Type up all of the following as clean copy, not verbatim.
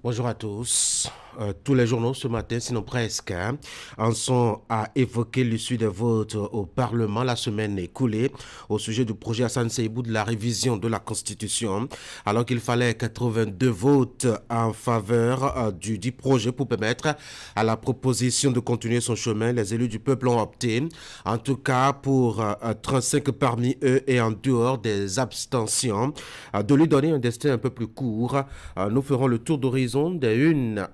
Bonjour à tous. Tous les journaux ce matin, sinon presque, en sont à évoquer l'issue des votes au Parlement la semaine écoulée au sujet du projet Hassan Seibou de la révision de la Constitution, alors qu'il fallait 82 votes en faveur du dit projet pour permettre à la proposition de continuer son chemin. Les élus du peuple ont opté, en tout cas pour 35 parmi eux et en dehors des abstentions, de lui donner un destin un peu plus court. Nous ferons le tour d'horizon des unes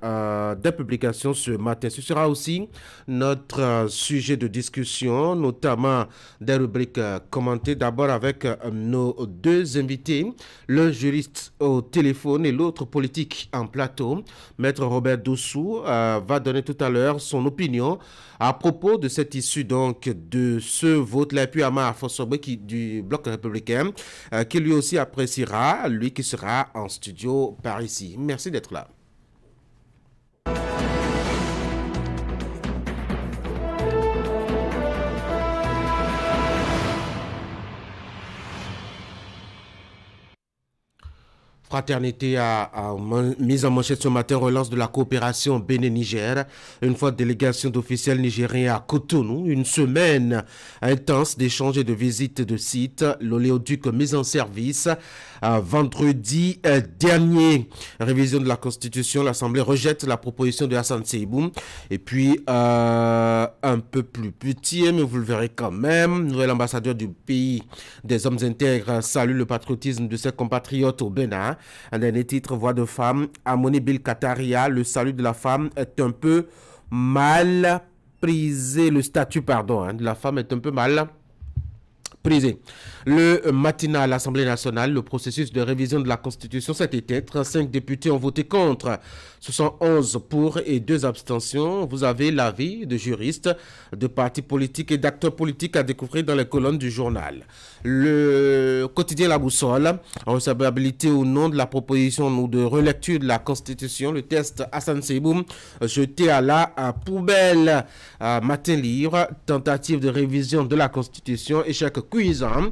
des publications ce matin. Ce sera aussi notre sujet de discussion, notamment des rubriques commentées. D'abord avec nos deux invités, le juriste au téléphone et l'autre politique en plateau. Maître Robert Dossou va donner tout à l'heure son opinion à propos de cette issue donc de ce vote-là. Et puis Amar Fosobé du Bloc républicain qui lui aussi appréciera, lui qui sera en studio par ici. Merci d'être là. Fraternité a mis en manchette ce matin relance de la coopération Bénin-Niger. Une fois délégation d'officiels nigériens à Cotonou, une semaine intense d'échanges et de visites de sites. L'oléoduc mis en service vendredi dernier. Révision de la Constitution, l'Assemblée rejette la proposition de Hassan Seibou. Et puis, un peu plus petit, mais vous le verrez quand même, nouvel ambassadeur du pays des hommes intègres salue le patriotisme de ses compatriotes au Bénin. Un dernier titre, Voix de femme, Amoni Bil Kataria, le salut de la femme est un peu mal prisé, le statut, pardon, de la femme est un peu mal prisé. Le matin à l'Assemblée nationale, le processus de révision de la Constitution cet été, 35 députés ont voté contre, 71 pour et 2 abstentions. Vous avez l'avis de juristes, de partis politiques et d'acteurs politiques à découvrir dans les colonnes du journal. Le quotidien La Boussole, recevabilité ou non de la proposition ou de relecture de la Constitution, le test Hassan Seibou jeté à la poubelle. Matin Livre, tentative de révision de la Constitution, échec cuisant.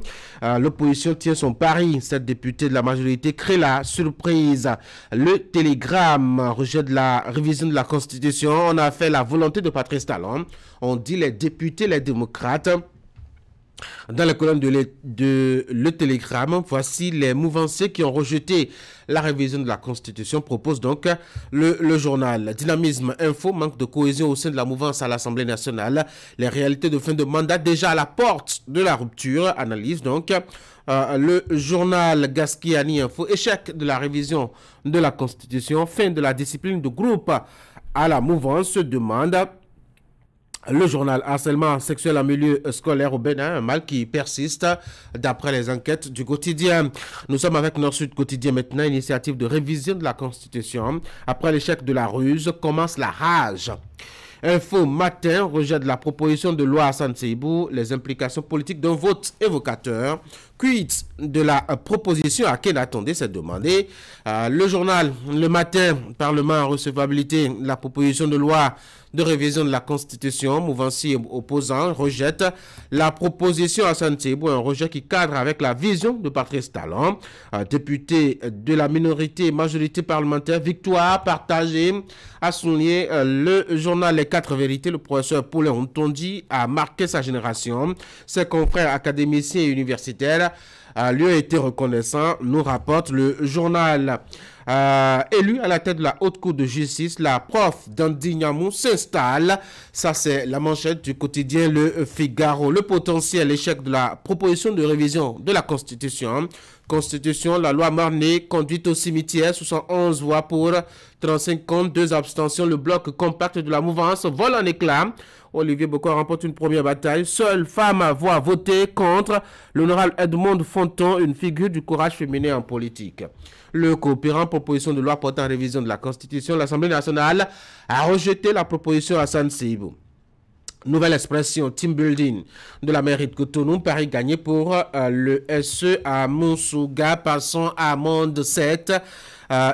L'opposition tient son pari. 7 députés de la majorité créent la surprise. Le Télégramme, rejet de la révision de la Constitution. On a fait la volonté de Patrice Talon. On dit les députés, les démocrates. Dans la colonne de Le Télégramme, voici les mouvanciers qui ont rejeté la révision de la Constitution, propose donc le journal. Dynamisme, info, manque de cohésion au sein de la mouvance à l'Assemblée nationale. Les réalités de fin de mandat déjà à la porte de la rupture. Analyse donc le journal Gaskiani Info. Échec de la révision de la Constitution. Fin de la discipline de groupe à la mouvance se demande. Le journal harcèlement sexuel en milieu scolaire au Bénin, un mal qui persiste d'après les enquêtes du quotidien. Nous sommes avec Nord-Sud Quotidien maintenant, initiative de révision de la Constitution. Après l'échec de la ruse, commence la rage. Info Matin rejette la proposition de loi Hassan Seibou, les implications politiques d'un vote évocateur. Quid de la proposition à quel attendait c'est demandé. Le journal Le Matin, Parlement en recevabilité, la proposition de loi de révision de la Constitution, mouvancier opposant, rejette la proposition Hassan Seibou, un rejet qui cadre avec la vision de Patrice Talon, député de la minorité majorité parlementaire, victoire partagée, a souligné le journal Les 4 vérités. Le professeur Paulin Ontondi a marqué sa génération. Ses confrères académiciens et universitaires lui ont été reconnaissants, nous rapporte le journal. Élu à la tête de la Haute Cour de justice, la prof d'Andignamou s'installe. Ça, c'est la manchette du quotidien Le Figaro. Le potentiel échec de la proposition de révision de la Constitution. Constitution, la loi Marné, conduite au cimetière, 71 voix pour, 35 contre, 2 abstentions. Le bloc compact de la mouvance vole en éclats. Olivier Bocor remporte une première bataille. Seule femme à voix voter contre. L'honorable Edmond Fonton, une figure du courage féminin en politique. Le coopérant proposition de loi portant révision de la Constitution, l'Assemblée nationale a rejeté la proposition Hassan Seibou. Nouvelle expression, team building de la mairie de Cotonou, Paris gagné pour le SE à Monsouga, passant à Monde 7.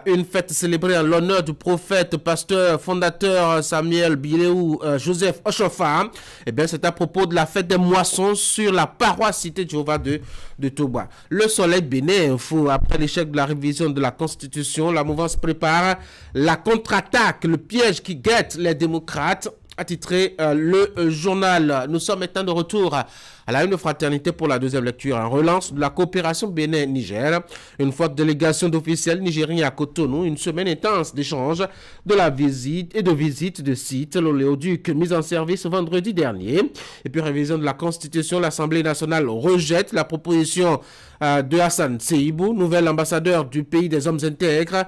Une fête célébrée en l'honneur du prophète, pasteur, fondateur Samuel Biléou Joseph Ochofa. Eh bien, c'est à propos de la fête des moissons sur la paroisse Cité Jéhovah de Toba. Le soleil bénin info. Après l'échec de la révision de la Constitution, la mouvance prépare la contre-attaque, le piège qui guette les démocrates. Attitré le journal. Nous sommes maintenant de retour à la une fraternité pour la deuxième lecture. En relance de la coopération Bénin-Niger. Une forte délégation d'officiels nigériens à Cotonou. Une semaine intense d'échanges de la visite et de visite de sites. L'oléoduc mis en service vendredi dernier. Et puis révision de la Constitution. L'Assemblée nationale rejette la proposition de Hassan Seibou, nouvel ambassadeur du pays des hommes intègres.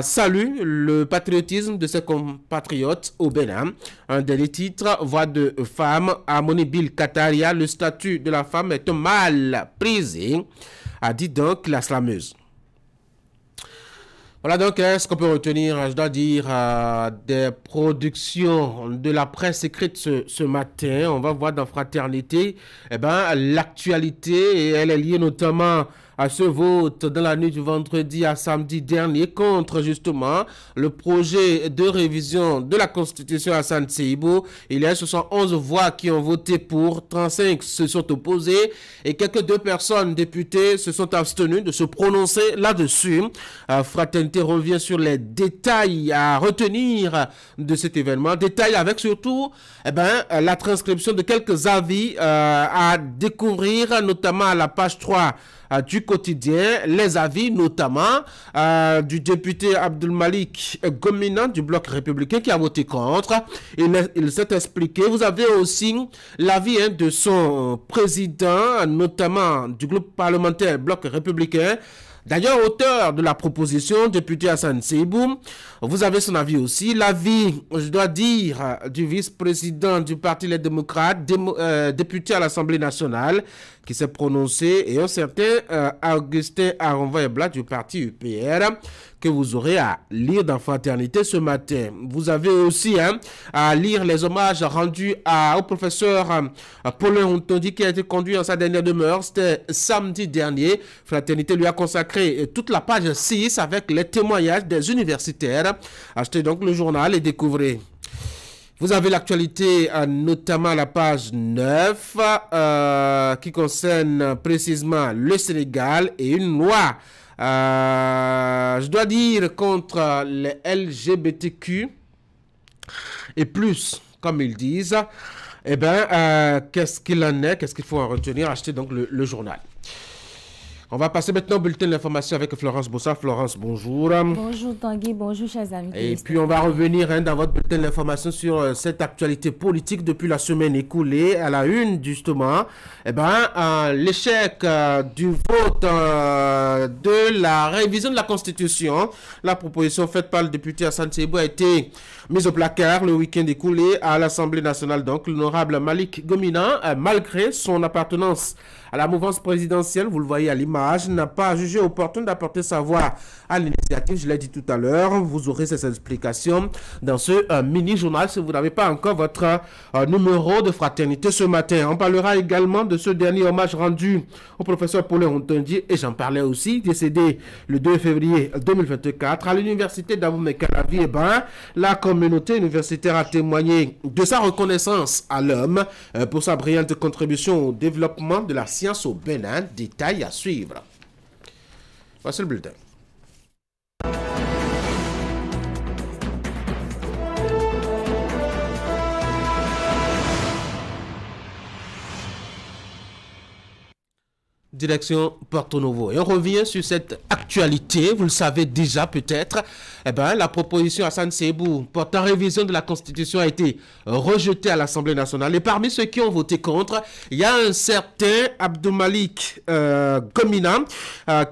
Salue le patriotisme de ses compatriotes au Bénin. Un des titres, voix de femme, à Monibil Kataria, le statut de la femme est mal prisé, a dit donc la slameuse. Voilà donc ce qu'on peut retenir, je dois dire, des productions de la presse écrite ce matin. On va voir dans Fraternité, l'actualité, et elle est liée notamment à ce vote dans la nuit du vendredi à samedi dernier contre justement le projet de révision de la Constitution à Hassan Seibou. Il y a 71 voix qui ont voté pour, 35 se sont opposées et quelques 2 personnes députées se sont abstenues de se prononcer là-dessus. Fraternité revient sur les détails à retenir de cet événement. Détails avec surtout la transcription de quelques avis à découvrir, notamment à la page 3 du quotidien, les avis notamment du député Abdul Malik Gomina du bloc républicain qui a voté contre. Il s'est expliqué. Vous avez aussi l'avis de son président, notamment du groupe parlementaire bloc républicain. D'ailleurs, auteur de la proposition, député Hassan Seibou, vous avez son avis aussi. L'avis, je dois dire, du vice-président du Parti Les Démocrates, député à l'Assemblée nationale, qui s'est prononcé, et un certain Augustin Aronva-Ebla du Parti UPR, que vous aurez à lire dans Fraternité ce matin. Vous avez aussi à lire les hommages rendus au professeur Paulin Hontondi qui a été conduit en sa dernière demeure. C'était samedi dernier. Fraternité lui a consacré toute la page 6 avec les témoignages des universitaires. Achetez donc le journal et découvrez. Vous avez l'actualité, notamment à la page 9, qui concerne précisément le Sénégal et une loi, je dois dire, contre les LGBTQ et plus, comme ils disent. Eh bien, qu'est-ce qu'il en est? Qu'est-ce qu'il faut en retenir? Achetez donc le journal. On va passer maintenant au bulletin de l'information avec Florence Bossa. Florence, bonjour. Bonjour Tanguy, bonjour chers amis. Et puis on va revenir dans votre bulletin de l'information sur cette actualité politique depuis la semaine écoulée. À la une, justement, l'échec du vote de la révision de la Constitution. La proposition faite par le député Hassan Seibou a été mise au placard le week-end écoulé à l'Assemblée nationale. Donc l'honorable Malik Gomina, malgré son appartenance à la mouvance présidentielle, vous le voyez à l'image, n'a pas jugé opportun d'apporter sa voix à l'initiative. Je l'ai dit tout à l'heure, vous aurez ces explications dans ce mini-journal si vous n'avez pas encore votre numéro de Fraternité ce matin. On parlera également de ce dernier hommage rendu au professeur Paulin Hontondi, et j'en parlais aussi, décédé le 2 février 2024 à l'université d'Abou-Mekalavi. La communauté universitaire a témoigné de sa reconnaissance à l'homme pour sa brillante contribution au développement de la science au Bénin. Détail à suivre. Voici le bulletin. Direction Porto Novo. Et on revient sur cette actualité, vous le savez déjà peut-être. La proposition Hassan Seibou portant révision de la Constitution a été rejetée à l'Assemblée nationale. Et parmi ceux qui ont voté contre, il y a un certain Abdou Malik Gomina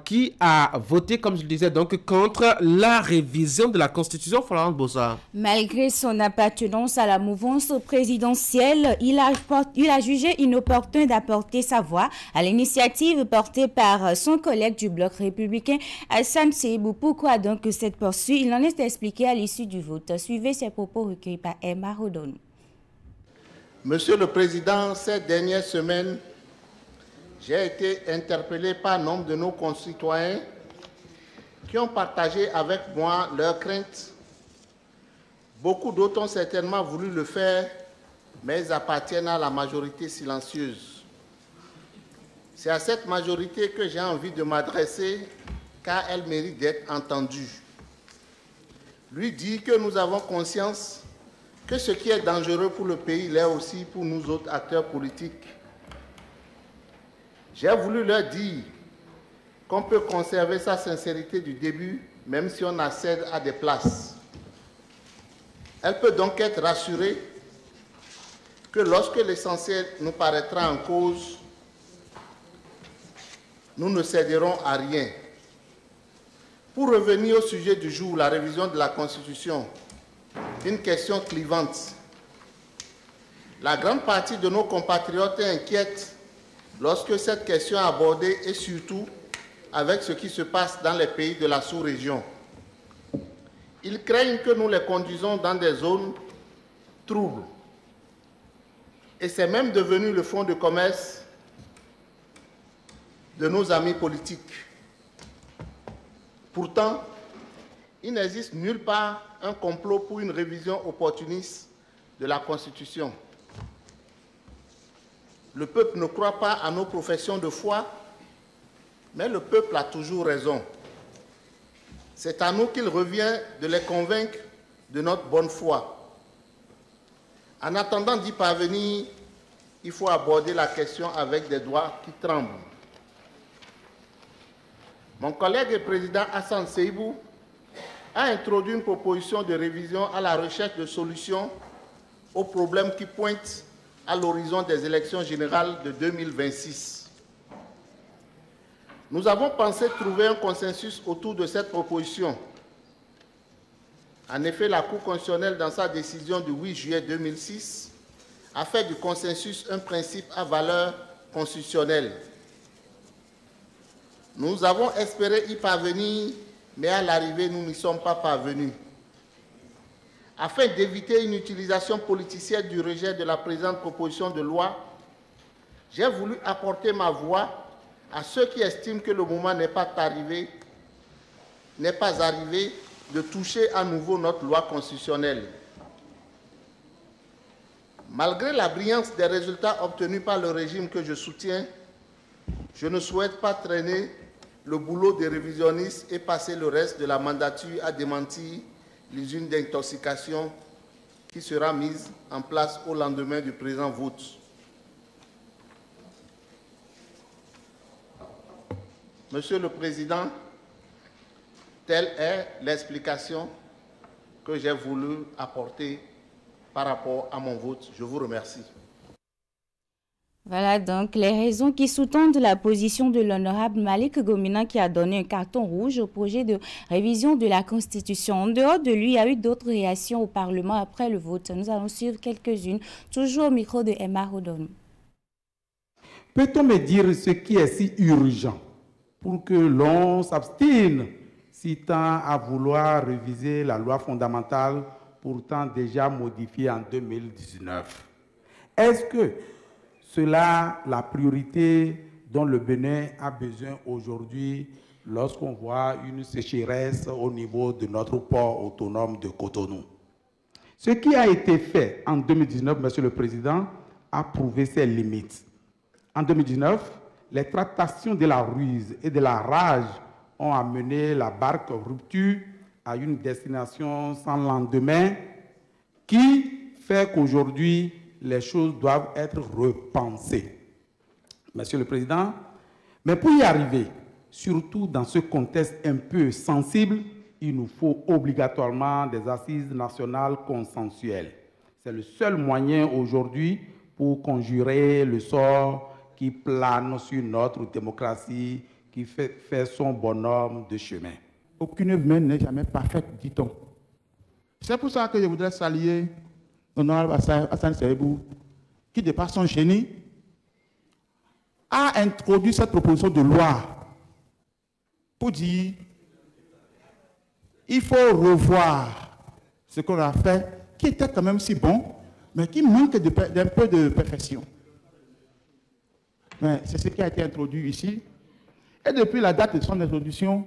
qui a voté, comme je le disais, donc contre la révision de la Constitution. Florence Bossa. Malgré son appartenance à la mouvance présidentielle, il a jugé inopportun d'apporter sa voix à l'initiative portée par son collègue du bloc républicain, Hassan Seibou. Pourquoi donc cette poursuite? Il en est expliqué à l'issue du vote. Suivez ses propos recueillis par Emma Rodon. Monsieur le Président, ces dernières semaines, j'ai été interpellé par nombre de nos concitoyens qui ont partagé avec moi leurs craintes. Beaucoup d'autres ont certainement voulu le faire, mais ils appartiennent à la majorité silencieuse. C'est à cette majorité que j'ai envie de m'adresser, car elle mérite d'être entendue. Lui dit que nous avons conscience que ce qui est dangereux pour le pays l'est aussi pour nous autres acteurs politiques. J'ai voulu leur dire qu'on peut conserver sa sincérité du début, même si on accède à des places. Elle peut donc être rassurée que lorsque l'essentiel nous paraîtra en cause, nous ne céderons à rien. Pour revenir au sujet du jour, la révision de la Constitution, une question clivante. La grande partie de nos compatriotes est inquiète lorsque cette question est abordée et surtout avec ce qui se passe dans les pays de la sous-région. Ils craignent que nous les conduisons dans des zones troubles. Et c'est même devenu le fonds de commerce de nos amis politiques. Pourtant, il n'existe nulle part un complot pour une révision opportuniste de la Constitution. Le peuple ne croit pas à nos professions de foi, mais le peuple a toujours raison. C'est à nous qu'il revient de les convaincre de notre bonne foi. En attendant d'y parvenir, il faut aborder la question avec des doigts qui tremblent. Mon collègue et président Hassan Seibou a introduit une proposition de révision à la recherche de solutions aux problèmes qui pointent à l'horizon des élections générales de 2026. Nous avons pensé trouver un consensus autour de cette proposition. En effet, la Cour constitutionnelle, dans sa décision du 8 juillet 2006, a fait du consensus un principe à valeur constitutionnelle. Nous avons espéré y parvenir, mais à l'arrivée, nous n'y sommes pas parvenus. Afin d'éviter une utilisation politicienne du rejet de la présente proposition de loi, j'ai voulu apporter ma voix à ceux qui estiment que le moment n'est pas arrivé de toucher à nouveau notre loi constitutionnelle. Malgré la brillance des résultats obtenus par le régime que je soutiens, je ne souhaite pas traîner le boulot des révisionnistes et passer le reste de la mandature à démentir l'usine d'intoxication qui sera mise en place au lendemain du présent vote. Monsieur le Président, telle est l'explication que j'ai voulu apporter par rapport à mon vote. Je vous remercie. Voilà donc les raisons qui sous-tendent la position de l'honorable Malik Gomina qui a donné un carton rouge au projet de révision de la Constitution. En dehors de lui, il y a eu d'autres réactions au Parlement après le vote. Nous allons suivre quelques-unes, toujours au micro de Emma Rodon. Peut-on me dire ce qui est si urgent pour que l'on s'abstienne si tend à vouloir réviser la loi fondamentale pourtant déjà modifiée en 2019? Est-ce que cela la priorité dont le Bénin a besoin aujourd'hui lorsqu'on voit une sécheresse au niveau de notre port autonome de Cotonou? Ce qui a été fait en 2019, Monsieur le Président, a prouvé ses limites. En 2019, les tractations de la ruse et de la rage ont amené la barque rupture à une destination sans lendemain qui fait qu'aujourd'hui, les choses doivent être repensées. Monsieur le Président, mais pour y arriver, surtout dans ce contexte un peu sensible, il nous faut obligatoirement des assises nationales consensuelles. C'est le seul moyen aujourd'hui pour conjurer le sort qui plane sur notre démocratie, qui fait son bonhomme de chemin. Aucune humaine n'est jamais parfaite, dit-on. C'est pour ça que je voudrais saluer l'honorable Hassan Seibou, qui, de par son génie, a introduit cette proposition de loi pour dire il faut revoir ce qu'on a fait, qui était quand même si bon, mais qui manque d'un peu de perfection. C'est ce qui a été introduit ici. Et depuis la date de son introduction,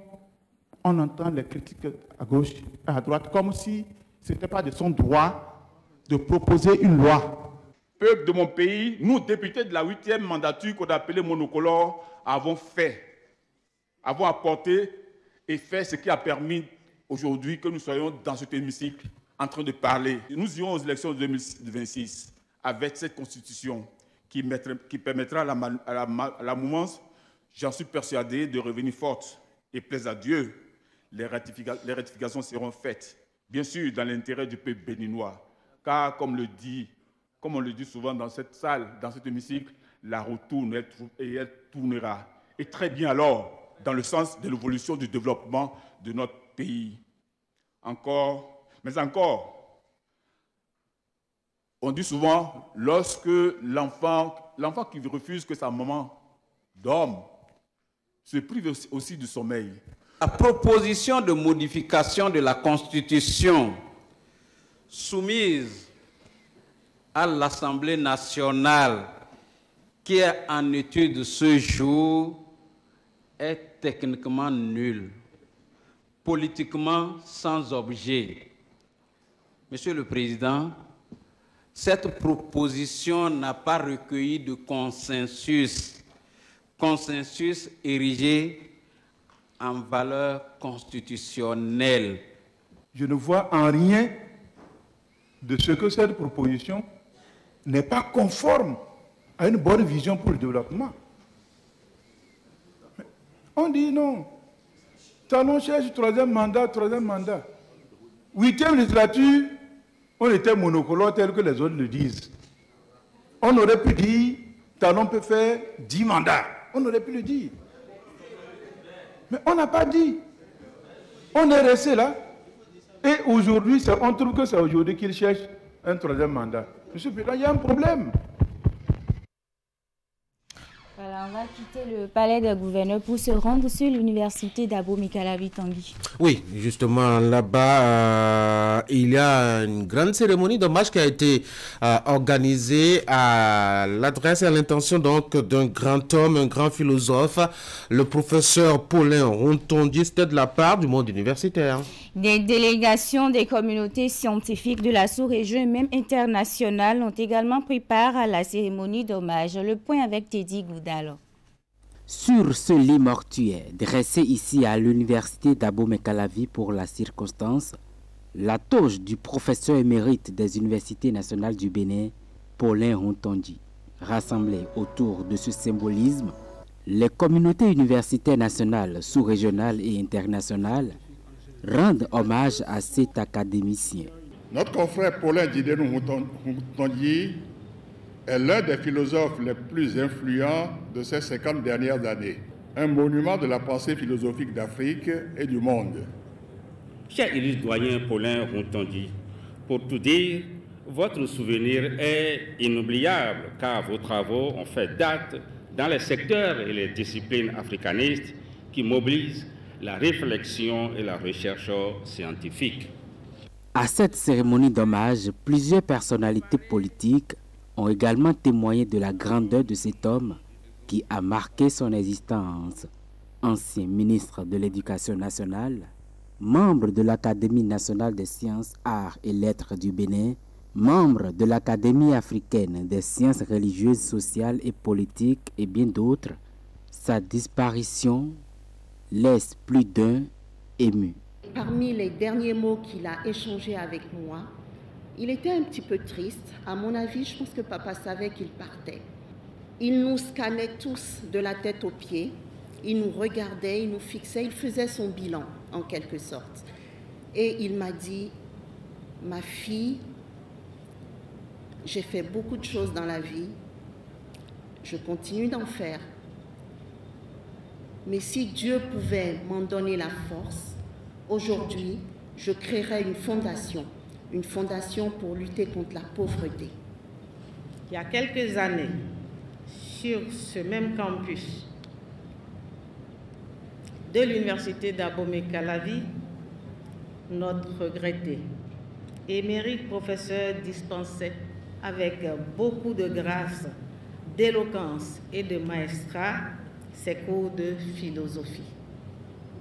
on entend les critiques à gauche et à droite comme si ce n'était pas de son droit de proposer une loi. Peuple de mon pays, nous, députés de la 8e mandature qu'on a appelée monocolore, avons apporté et fait ce qui a permis aujourd'hui que nous soyons dans cet hémicycle en train de parler. Nous irons aux élections de 2026 avec cette constitution qui permettra à la mouvance, j'en suis persuadé, de revenir forte. Et plaise à Dieu, les rectifications seront faites, bien sûr dans l'intérêt du peuple béninois. Car comme on le dit souvent dans cette salle, dans cet hémicycle, la roue tourne et elle tournera. Et très bien alors, dans le sens de l'évolution du développement de notre pays. Mais encore, on dit souvent, lorsque l'enfant qui refuse que sa maman dorme, se prive aussi du sommeil. La proposition de modification de la Constitution soumise à l'Assemblée nationale qui est en étude ce jour est techniquement nulle, politiquement sans objet. Monsieur le Président, cette proposition n'a pas recueilli de consensus érigé en valeur constitutionnelle. Je ne vois en rien de ce que cette proposition n'est pas conforme à une bonne vision pour le développement. On dit non. Talon cherche troisième mandat. 8e législature, on était monocolore tel que les autres le disent. On aurait pu dire, Talon peut faire 10 mandats. On aurait pu le dire. Mais on n'a pas dit. On est resté là. Et aujourd'hui, on trouve que c'est aujourd'hui qu'il cherche un troisième mandat. Monsieur le Président, il y a un problème. Voilà, on va quitter le palais des gouverneurs pour se rendre sur l'université d'Abomey-Calavi-Tanguy. Oui, justement, là-bas, il y a une grande cérémonie d'hommage qui a été organisée à l'adresse et à l'intention donc d'un grand homme, un grand philosophe, le professeur Paulin Rontondi. C'était de la part du monde universitaire. Des délégations des communautés scientifiques de la sous-région et même internationales ont également pris part à la cérémonie d'hommage. Le point avec Teddy Goudalo. Sur ce lit mortuaire, dressé ici à l'université d'Abomey-Calavi pour la circonstance, la toge du professeur émérite des universités nationales du Bénin, Paulin Rontondi. Rassemblées autour de ce symbolisme, les communautés universitaires nationales, sous-régionales et internationales rendent hommage à cet académicien. Notre confrère Paulin Rontondi est l'un des philosophes les plus influents de ces 50 dernières années. Un monument de la pensée philosophique d'Afrique et du monde. Cher illustre doyen Paulin Rontondi, pour tout dire, votre souvenir est inoubliable car vos travaux ont fait date dans les secteurs et les disciplines africanistes qui mobilisent la réflexion et la recherche scientifique. À cette cérémonie d'hommage, plusieurs personnalités politiques ont également témoigné de la grandeur de cet homme qui a marqué son existence. Ancien ministre de l'Éducation nationale, membre de l'Académie nationale des sciences, arts et lettres du Bénin, membre de l'Académie africaine des sciences religieuses, sociales et politiques et bien d'autres, sa disparition laisse plus d'un ému. Parmi les derniers mots qu'il a échangés avec moi, il était un petit peu triste. À mon avis, je pense que papa savait qu'il partait. Il nous scannait tous de la tête aux pieds. Il nous regardait, il nous fixait, il faisait son bilan en quelque sorte. Et il m'a dit, ma fille, j'ai fait beaucoup de choses dans la vie. Je continue d'en faire. Mais si Dieu pouvait m'en donner la force, aujourd'hui, je créerais une fondation pour lutter contre la pauvreté. Il y a quelques années, sur ce même campus de l'université d'Abomey-Calavi, notre regretté émérite professeur dispensait avec beaucoup de grâce, d'éloquence et de maestrat ses cours de philosophie.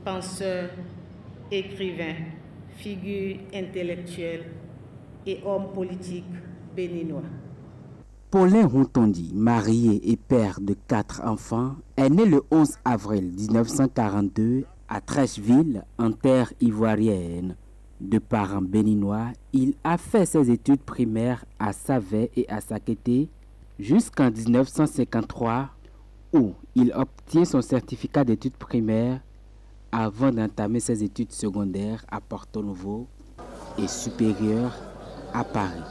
Penseur, écrivain, figure intellectuelle et homme politique béninois. Paulin Rontondi, marié et père de 4 enfants, est né le 11 avril 1942 à Trècheville, en terre ivoirienne. De parents béninois, il a fait ses études primaires à Savet et à Sakété jusqu'en 1953, où il obtient son certificat d'études primaires avant d'entamer ses études secondaires à Porto Novo et supérieures à Paris.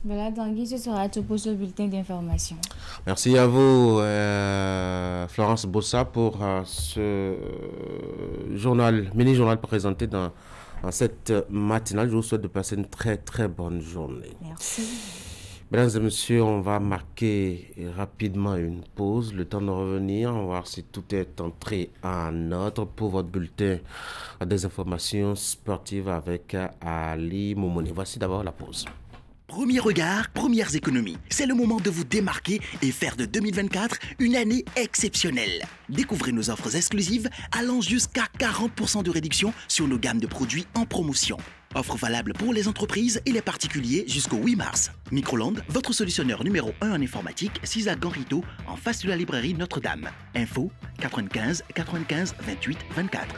Voilà, Tanguy, ce sera tout pour ce bulletin d'information. Merci à vous, Florence Bossa, pour ce mini-journal présenté dans cette matinale. Je vous souhaite de passer une très très bonne journée. Merci. Mesdames et messieurs, on va marquer rapidement une pause, le temps de revenir, on va voir si tout est entré en ordre pour votre bulletin des informations sportives avec Ali Moumouni. Voici d'abord la pause. Premier regard, premières économies. C'est le moment de vous démarquer et faire de 2024 une année exceptionnelle. Découvrez nos offres exclusives allant jusqu'à 40% de réduction sur nos gammes de produits en promotion. Offre valable pour les entreprises et les particuliers jusqu'au 8 mars. Microland, votre solutionneur numéro 1 en informatique, 6 à Ganrito, en face de la librairie Notre-Dame. Info 95 95 28 24.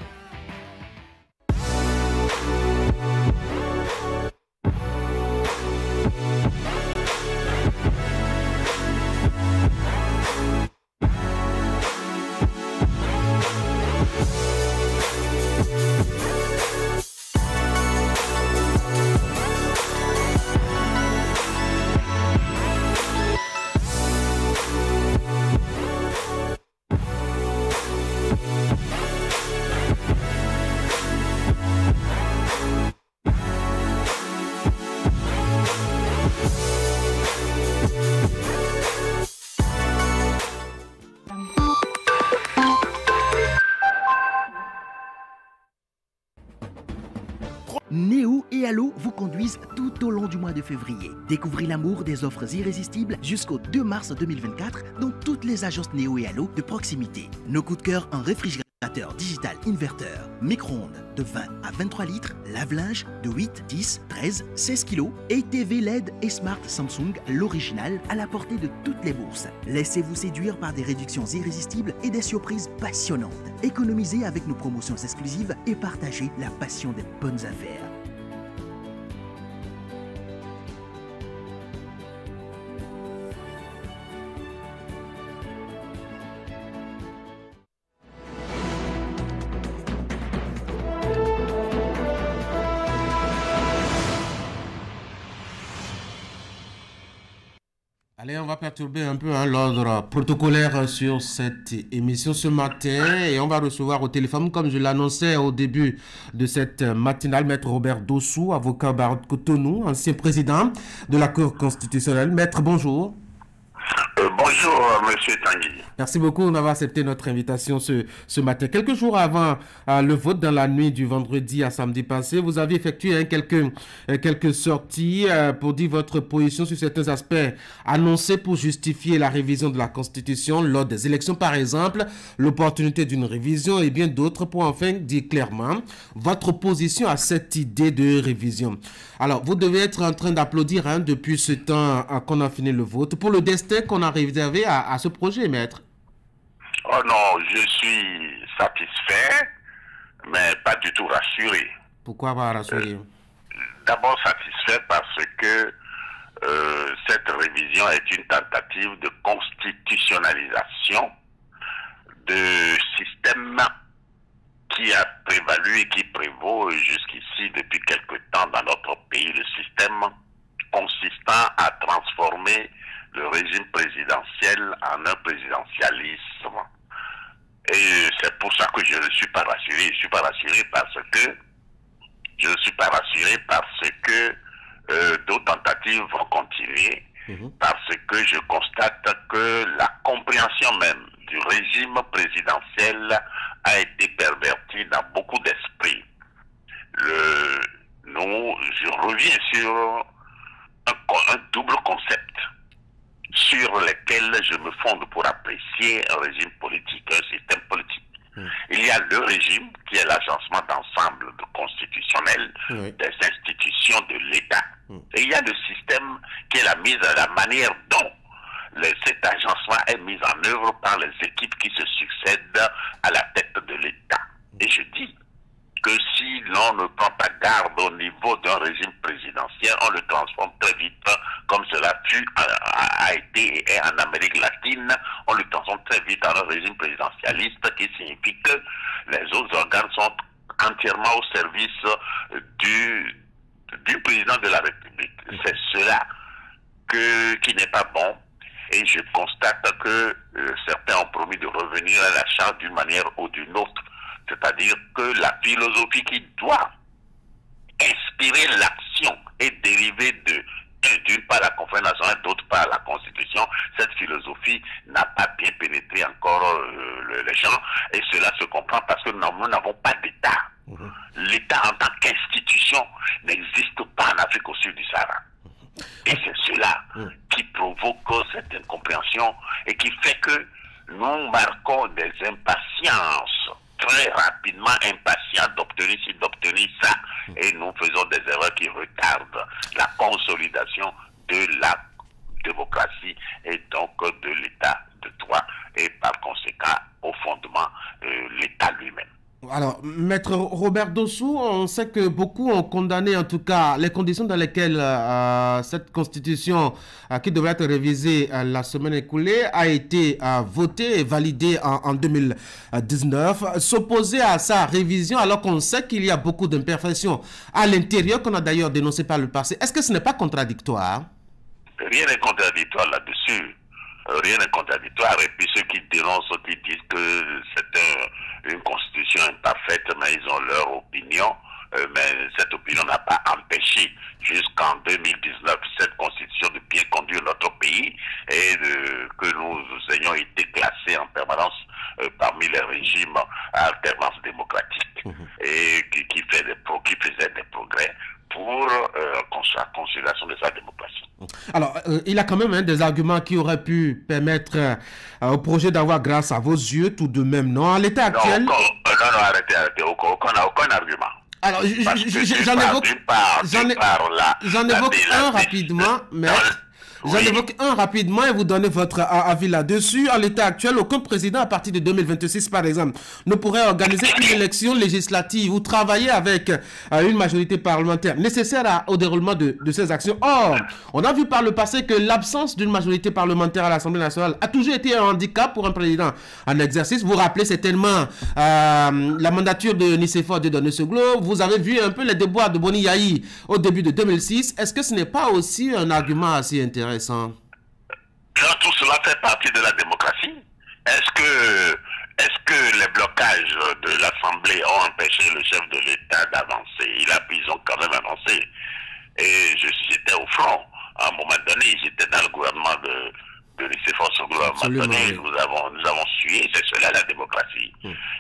Néo et Allo vous conduisent tout au long du mois de février. Découvrez l'amour des offres irrésistibles jusqu'au 2 mars 2024 dans toutes les agences Néo et Allo de proximité. Nos coups de cœur en réfrigérateur digital inverteur, micro-ondes de 20 à 23 litres, lave-linge de 8, 10, 13, 16 kg et TV LED et Smart Samsung, l'original, à la portée de toutes les bourses. Laissez-vous séduire par des réductions irrésistibles et des surprises passionnantes. Économisez avec nos promotions exclusives et partagez la passion des bonnes affaires. Allez, on va perturber un peu l'ordre protocolaire sur cette émission ce matin et on va recevoir au téléphone, comme je l'annonçais au début de cette matinale, Maître Robert Dossou, avocat barreau de Cotonou, ancien président de la Cour constitutionnelle. Maître, bonjour. Bonjour, monsieur Tanguy. Merci beaucoup d'avoir accepté notre invitation ce matin. Quelques jours avant le vote, dans la nuit du vendredi à samedi passé, vous avez effectué quelques sorties pour dire votre position sur certains aspects annoncés pour justifier la révision de la Constitution lors des élections, par exemple, l'opportunité d'une révision et bien d'autres pour enfin dire clairement votre opposition à cette idée de révision. Alors, vous devez être en train d'applaudir depuis ce temps qu'on a fini le vote pour le destin qu'on a réservé à ce projet, maître. Oh non, je suis satisfait, mais pas du tout rassuré. Pourquoi pas rassuré? D'abord satisfait parce que cette révision est une tentative de constitutionnalisation de système qui a prévalu et qui prévaut jusqu'ici depuis quelque temps dans notre pays, le système consistant à transformer le régime présidentiel en un présidentialisme. Et c'est pour ça que je ne suis pas rassuré. Je ne suis pas rassuré parce que d'autres tentatives vont continuer, parce que je constate que la compréhension même du régime présidentiel a été pervertie dans beaucoup d'esprits. Je reviens sur un double concept sur lequel je me fonde pour apprécier un régime politique, un système politique. Il y a le régime qui est l'agencement d'ensemble constitutionnel des institutions de l'État. Et il y a le système qui est la manière dont cet agencement est mis en œuvre par les équipes qui se succèdent à la tête de l'État. Et je dis que si l'on ne prend pas garde au niveau d'un régime présidentiel, on le transforme très vite, comme cela a été et est en Amérique latine, on le transforme très vite en un régime présidentialiste qui signifie que les autres organes sont entièrement au service du président de la République. C'est cela qui n'est pas bon. Et je constate que certains ont promis de revenir à la charge d'une manière ou d'une autre. C'est-à-dire que la philosophie qui doit inspirer l'action est dérivée d'une part la conférence nationale, d'autre part la Constitution. Cette philosophie n'a pas bien pénétré encore les gens, et cela se comprend parce que nous n'avons pas d'État. L'État en tant qu'institution n'existe pas en Afrique au sud du Sahara. Et c'est cela qui provoque cette incompréhension et qui fait que nous marquons des impatiences, très rapidement impatients d'obtenir ci, d'obtenir ça, et nous faisons des erreurs qui retardent la consolidation de la démocratie et donc de l'état de droit et par conséquent au fondement l'état lui-même. Alors, Maître Robert Dossou, on sait que beaucoup ont condamné en tout cas les conditions dans lesquelles cette constitution qui devrait être révisée la semaine écoulée a été votée et validée en 2019. S'opposer à sa révision alors qu'on sait qu'il y a beaucoup d'imperfections à l'intérieur qu'on a d'ailleurs dénoncé par le passé. Est-ce que ce n'est pas contradictoire? Rien n'est contradictoire là-dessus. Rien n'est contradictoire. Et puis ceux qui dénoncent, qui disent que c'est une constitution imparfaite, mais ils ont leur opinion. Mais cette opinion n'a pas empêché jusqu'en 2019 cette constitution de bien conduire notre pays et que nous ayons été classés en permanence parmi les régimes à alternance démocratique et qui faisaient des progrès pour la consolidation de sa démocratie. Alors, il y a quand même des arguments qui auraient pu permettre au projet d'avoir grâce à vos yeux tout de même, non? À l'état actuel... Non, arrêtez, aucun argument. Alors, j'en évoque un rapidement, mais... J'en évoque un rapidement et vous donnez votre avis là-dessus. À l'état actuel, aucun président à partir de 2026, par exemple, ne pourrait organiser une élection législative ou travailler avec une majorité parlementaire nécessaire au déroulement de ces actions. Or, on a vu par le passé que l'absence d'une majorité parlementaire à l'Assemblée nationale a toujours été un handicap pour un président en exercice. Vous vous rappelez certainement la mandature de Nicéphore Dieudonné Seglo. Vous avez vu un peu les déboires de Boni Yahi au début de 2006. Est-ce que ce n'est pas aussi un argument assez intéressant? Quand tout cela fait partie de la démocratie, est-ce que les blocages de l'Assemblée ont empêché le chef de l'État d'avancer? Ils ont quand même avancé. Et j'étais au front à un moment donné, j'étais dans le gouvernement de Nicéphore Seglo à un moment donné, nous avons suivi, c'est cela la démocratie.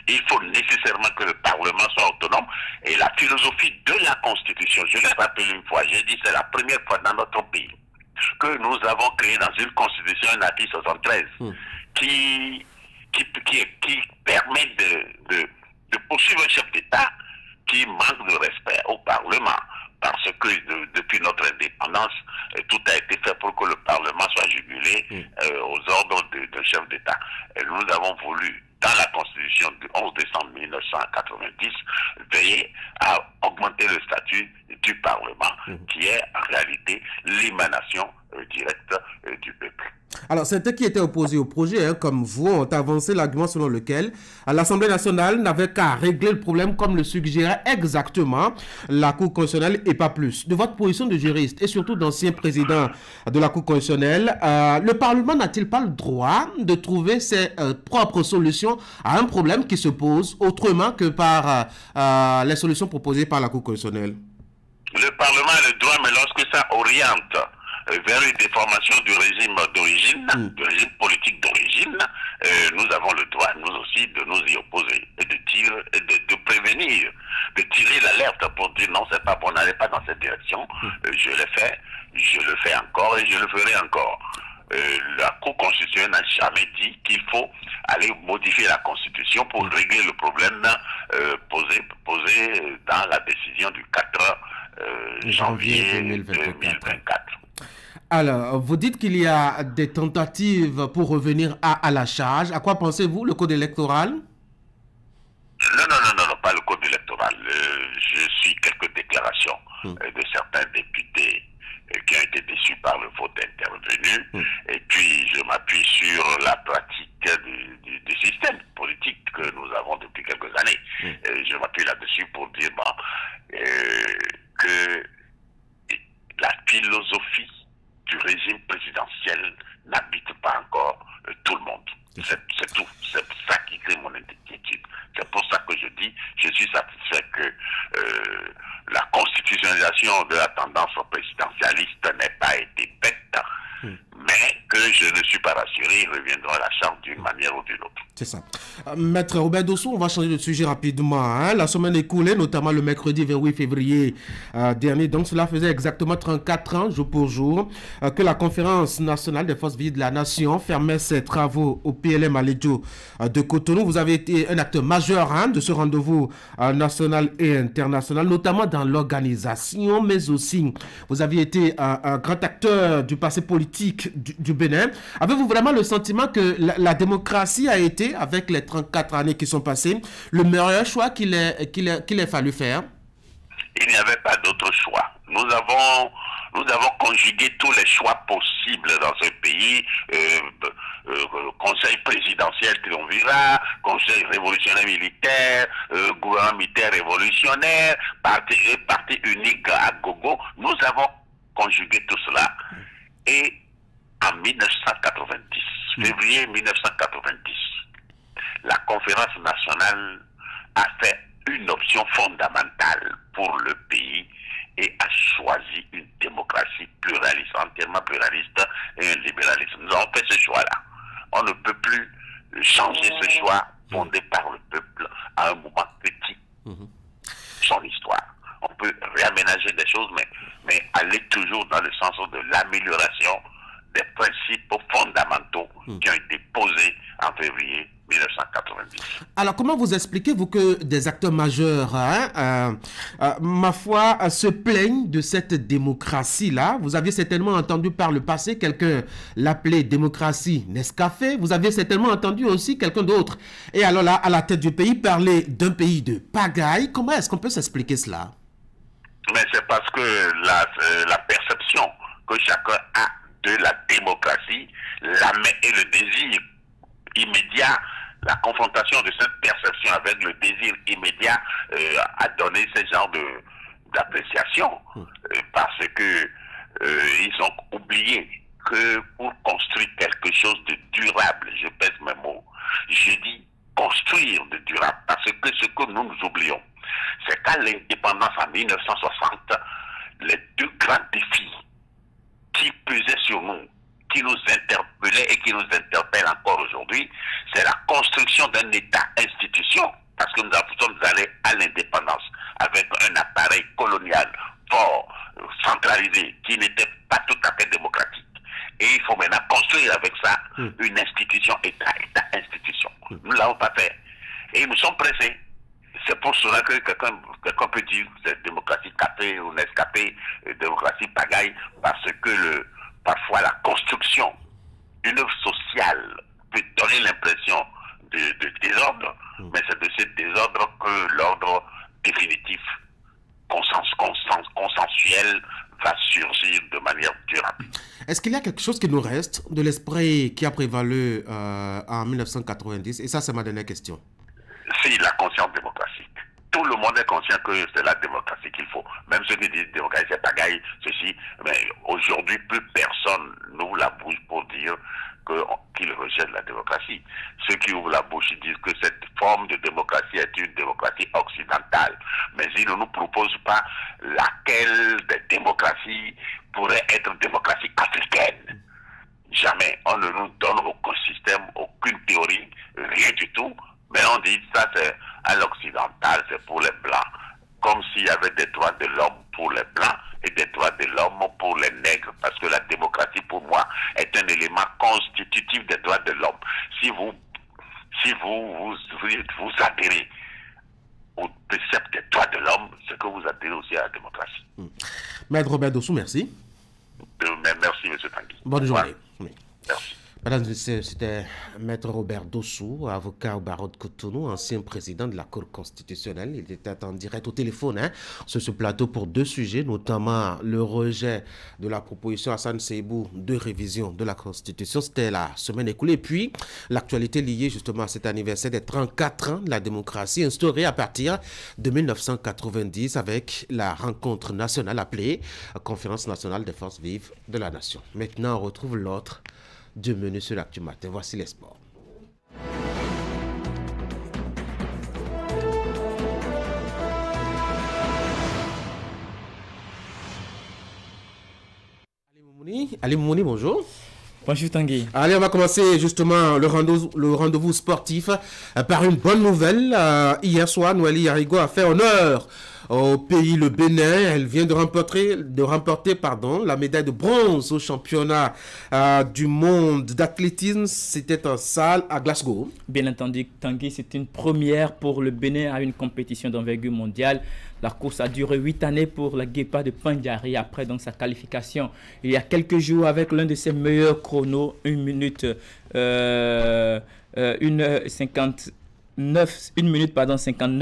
Il faut nécessairement que le Parlement soit autonome et la philosophie de la Constitution, je l'ai rappelé une fois, j'ai dit c'est la première fois dans notre pays que nous avons créé dans une constitution un article 73 qui permet de poursuivre un chef d'État qui manque de respect au Parlement. Parce que depuis notre indépendance, tout a été fait pour que le Parlement soit jugulé aux ordres de chef d'État. Et nous avons voulu, dans la Constitution du 11 décembre 1990, veiller à augmenter le statut du Parlement, qui est en réalité l'émanation directe du peuple. Alors, certains qui étaient opposés au projet, comme vous, ont avancé l'argument selon lequel l'Assemblée nationale n'avait qu'à régler le problème comme le suggérait exactement la Cour constitutionnelle et pas plus. De votre position de juriste et surtout d'ancien président de la Cour constitutionnelle, le Parlement n'a-t-il pas le droit de trouver ses propres solutions à un problème qui se pose autrement que par les solutions proposées par la Cour constitutionnelle? Le Parlement a le droit, mais lorsque ça oriente vers une déformation du régime d'origine, du régime politique d'origine, nous avons le droit, nous aussi, de nous y opposer et de dire, de prévenir, de tirer l'alerte pour dire non, c'est pas bon, n'allez pas dans cette direction. Je l'ai fait je le fais encore et je le ferai encore. La Cour constitutionnelle n'a jamais dit qu'il faut aller modifier la Constitution pour régler le problème posé dans la décision du 4 janvier 2024. Alors, vous dites qu'il y a des tentatives pour revenir à la charge. À quoi pensez-vous, le code électoral? Non, pas le code électoral. Je suis quelques déclarations de certains députés qui ont été déçus par le vote intervenu. Et puis, je m'appuie sur la pratique du système politique que nous avons depuis quelques années. Je m'appuie là-dessus pour dire que la philosophie du régime présidentiel n'habite pas encore tout le monde. C'est tout. C'est ça qui crée mon inquiétude. C'est pour ça que je dis, je suis satisfait que la constitutionnalisation de la tendance présidentialiste n'ait pas été bête, mais que je ne suis pas rassuré, ils reviendront à la charge d'une manière ou d'une autre. C'est ça. Maître Robert Dossou, on va changer de sujet rapidement. La semaine écoulée, notamment le mercredi 28 février dernier, donc cela faisait exactement 34 ans, jour pour jour, que la Conférence nationale des forces vives de la nation fermait ses travaux au PLM Alédio de Cotonou. Vous avez été un acteur majeur de ce rendez-vous national et international, notamment dans l'organisation, mais aussi vous aviez été un grand acteur du passé politique du Bénin. Avez-vous vraiment le sentiment que la démocratie a été, avec les 34 années qui sont passées, le meilleur choix qu'il ait fallu faire? Il n'y avait pas d'autre choix. Nous avons conjugué tous les choix possibles dans ce pays. Conseil présidentiel triumvirat, conseil révolutionnaire militaire, gouvernement militaire révolutionnaire, parti unique à gogo. Nous avons conjugué tout cela. Et en 1990, février 1990, la conférence nationale a fait une option fondamentale pour le pays et a choisi une démocratie pluraliste, entièrement pluraliste et un libéralisme. Nous avons fait ce choix-là. On ne peut plus changer ce choix fondé par le peuple à un moment critique de son histoire. On peut réaménager des choses, mais aller toujours dans le sens de l'amélioration des principes fondamentaux qui ont été posés en février 1990. Alors, comment vous expliquez-vous que des acteurs majeurs, ma foi, se plaignent de cette démocratie-là? Vous aviez certainement entendu par le passé quelqu'un l'appeler démocratie Nescafé. Vous aviez certainement entendu aussi quelqu'un d'autre. Et alors là, à la tête du pays, parler d'un pays de pagaille. Comment est-ce qu'on peut s'expliquer cela? Mais c'est parce que la perception que chacun a de la démocratie, la main et le désir immédiat, la confrontation de cette perception avec le désir immédiat a donné ce genre d'appréciation. Parce que ils ont oublié que pour construire quelque chose de durable, je pèse mes mots, je dis construire de durable, parce que ce que nous oublions, c'est qu'à l'indépendance en 1960, les deux grands défis qui pesaient sur nous, qui nous interpellaient et qui nous interpellent encore aujourd'hui, c'est la construction d'un État-institution, parce que nous sommes allés à l'indépendance avec un appareil colonial fort, centralisé, qui n'était pas tout à fait démocratique. Et il faut maintenant construire avec ça une institution, État-institution. Nous ne l'avons pas fait. Et nous sommes pressés. C'est pour cela que quelqu'un peut dire c'est démocratie café ou Nescafé, démocratie pagaille, parce que parfois la construction d'une œuvre sociale peut donner l'impression de désordre, mais c'est de ce désordre que l'ordre définitif, consensuel, va surgir de manière durable. Est-ce qu'il y a quelque chose qui nous reste de l'esprit qui a prévalu en 1990? Et ça, c'est ma dernière question. C'est la conscience démocratique. Tout le monde est conscient que c'est la démocratie qu'il faut. Même ceux qui disent démocratie, c'est pagaille, ceci. Mais aujourd'hui, plus personne n'ouvre la bouche pour dire qu'ils rejettent la démocratie. Ceux qui ouvrent la bouche, ils disent que cette forme de démocratie est une démocratie occidentale. Mais ils ne nous proposent pas laquelle des démocraties pourrait être une démocratie africaine. Jamais. On ne nous donne aucun système, aucune théorie, rien du tout. Mais on dit ça c'est à l'occidental, c'est pour les blancs. Comme s'il y avait des droits de l'homme pour les blancs et des droits de l'homme pour les nègres, est un élément constitutif des droits de l'homme. Si vous adhérez au précepte des droits de l'homme, c'est que vous adhérez aussi à la démocratie. Maître Robert Dossou, merci. Merci, M. Tanguy. Bonne journée. Oui. Merci. Madame, c'était Maître Robert Dossou, avocat au barreau de Cotonou, ancien président de la Cour constitutionnelle. Il était en direct au téléphone sur ce plateau pour deux sujets, notamment le rejet de la proposition Hassan Seibou de révision de la Constitution. C'était la semaine écoulée. Et puis, l'actualité liée justement à cet anniversaire des 34 ans de la démocratie instaurée à partir de 1990 avec la rencontre nationale appelée Conférence nationale des forces vives de la nation. Maintenant, on retrouve l'autre du menu sur l'Actu Matin. Voici les sports. Ali Moumouni, bonjour. Bonjour Tanguy. Allez, on va commencer justement le rendez-vous sportif par une bonne nouvelle. Hier soir, Noélie Arigo a fait honneur au pays, le Bénin. Elle vient de remporter la médaille de bronze au championnat du monde d'athlétisme. C'était en salle à Glasgow. Bien entendu, Tanguy, c'est une première pour le Bénin à une compétition d'envergure mondiale. La course a duré 8 années pour la Guépa de Pandjari après donc sa qualification il y a quelques jours avec l'un de ses meilleurs chronos, 1 minute 59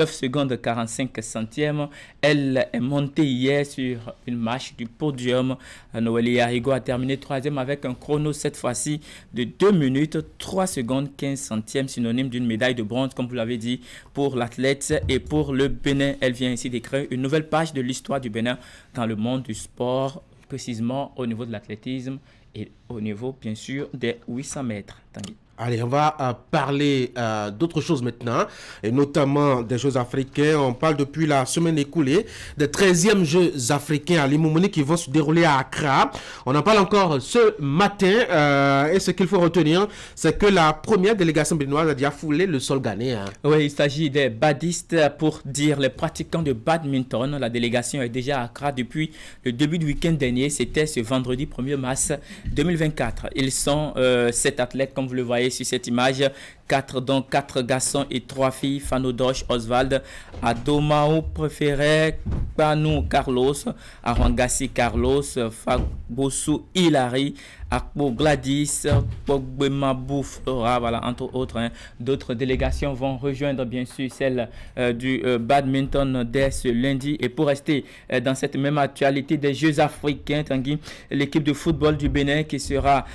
secondes 45 centièmes. Elle est montée hier sur une marche du podium. Noélie Arigo a terminé 3e avec un chrono cette fois-ci de 2 minutes 3 secondes 15 centièmes, synonyme d'une médaille de bronze comme vous l'avez dit pour l'athlète et pour le Bénin. Elle vient ici d'écrire une nouvelle page de l'histoire du Bénin dans le monde du sport, précisément au niveau de l'athlétisme et au niveau bien sûr des 800 mètres. Tanguy. Allez, on va parler d'autres choses maintenant, et notamment des Jeux africains. On parle depuis la semaine écoulée des 13e Jeux africains à Limoumouni qui vont se dérouler à Accra. On en parle encore ce matin, et ce qu'il faut retenir, c'est que la première délégation béninoise a déjà foulé le sol ghanéen. Oui, il s'agit des badistes, pour dire les pratiquants de badminton. La délégation est déjà à Accra depuis le début du week-end dernier. C'était ce vendredi 1er mars 2024. Ils sont 7 athlètes, comme vous le voyez sur cette image, 4 garçons et 3 filles. Fanodosh Oswald, Adomao Préféré, Panou Carlos, Arwangassi Carlos, Fabosu Hilary, Akbo Gladys, Pogbemabou Flora, voilà, entre autres. D'autres délégations vont rejoindre bien sûr celle du badminton dès ce lundi. Et pour rester dans cette même actualité des Jeux africains, Tanguy, l'équipe de football du Bénin qui sera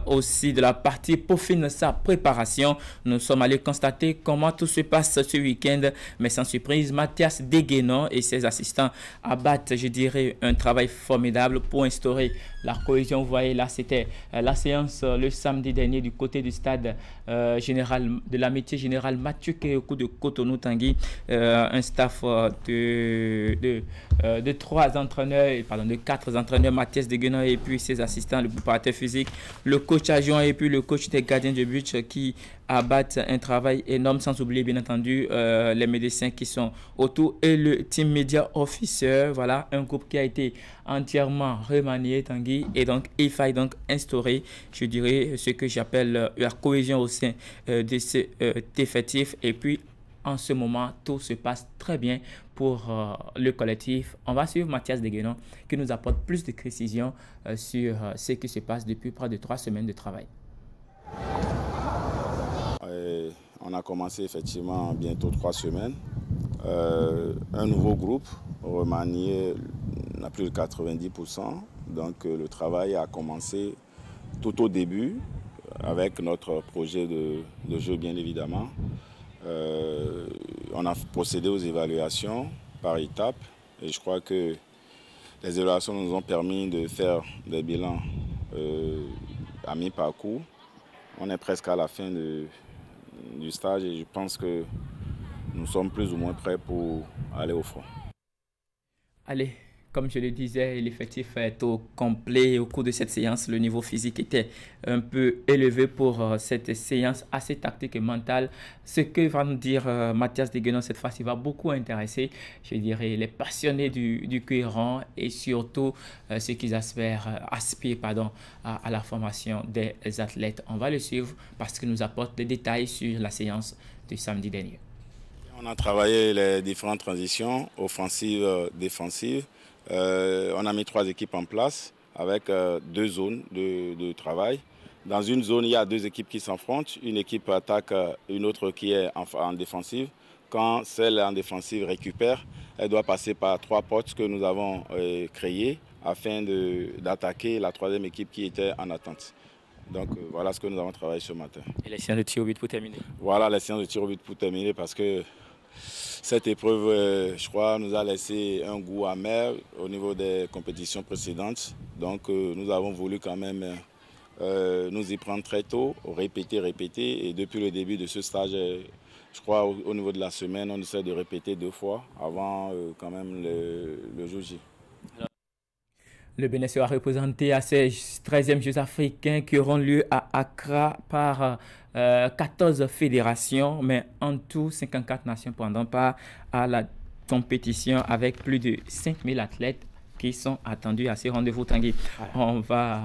aussi de la partie peaufine sa préparation. Nous sommes allés constater comment tout se passe ce week-end, mais sans surprise, Mathias Deguenon et ses assistants abattent, je dirais, un travail formidable pour instaurer la cohésion. Vous voyez là, c'était la séance le samedi dernier du côté du stade général de l'amitié générale Mathieu Kéokou de Cotonou, Tanguy. Un staff de 3 entraîneurs, pardon, de 4 entraîneurs, Mathias Deguenon et puis ses assistants, le préparateur physique, le coach adjoint et puis le coach des gardiens de but qui abattent un travail énorme, sans oublier bien entendu les médecins qui sont autour et le team media officer. Voilà, un groupe qui a été entièrement remanié, Tanguy, et donc il faille donc instaurer, je dirais, ce que j'appelle la cohésion au sein de cet effectif. Et puis en ce moment, tout se passe très bien pour le collectif. On va suivre Mathias Deguenon qui nous apporte plus de précisions sur ce qui se passe depuis près de 3 semaines de travail. On a commencé effectivement bientôt 3 semaines. Un nouveau groupe remanié à plus de 90%. Donc le travail a commencé tout au début avec notre projet de jeu bien évidemment. On a procédé aux évaluations par étapes et je crois que les évaluations nous ont permis de faire des bilans à mi-parcours. On est presque à la fin du stage et je pense que nous sommes plus ou moins prêts pour aller au front. Allez, Comme je le disais, l'effectif est au complet. Au cours de cette séance, le niveau physique était un peu élevé pour cette séance assez tactique et mentale. Ce que va nous dire Mathias Deguenon cette fois-ci va beaucoup intéresser, je dirais, les passionnés du cuir-rond et surtout ceux qui aspirent à la formation des athlètes. On va le suivre parce qu'il nous apporte des détails sur la séance du samedi dernier. On a travaillé les différentes transitions, offensives, défensives. On a mis 3 équipes en place avec 2 zones de travail. Dans une zone, il y a 2 équipes qui s'affrontent. Une équipe attaque, une autre qui est en défensive. Quand celle en défensive récupère, elle doit passer par 3 portes que nous avons créées afin d'attaquer la 3e équipe qui était en attente. Donc voilà ce que nous avons travaillé ce matin. Et les séances de tir au but pour terminer? Voilà les séances de tir au but pour terminer parce que cette épreuve, je crois, nous a laissé un goût amer au niveau des compétitions précédentes. Donc nous avons voulu quand même nous y prendre très tôt, répéter. Et depuis le début de ce stage, je crois au niveau de la semaine, on essaie de répéter 2 fois avant quand même le jour J. Le Bénin sera représenté à ces 13e Jeux africains qui auront lieu à Accra par 14 fédérations, mais en tout 54 nations prendront part à la compétition avec plus de 5000 athlètes qui sont attendus à ces rendez-vous, Tanguy. On va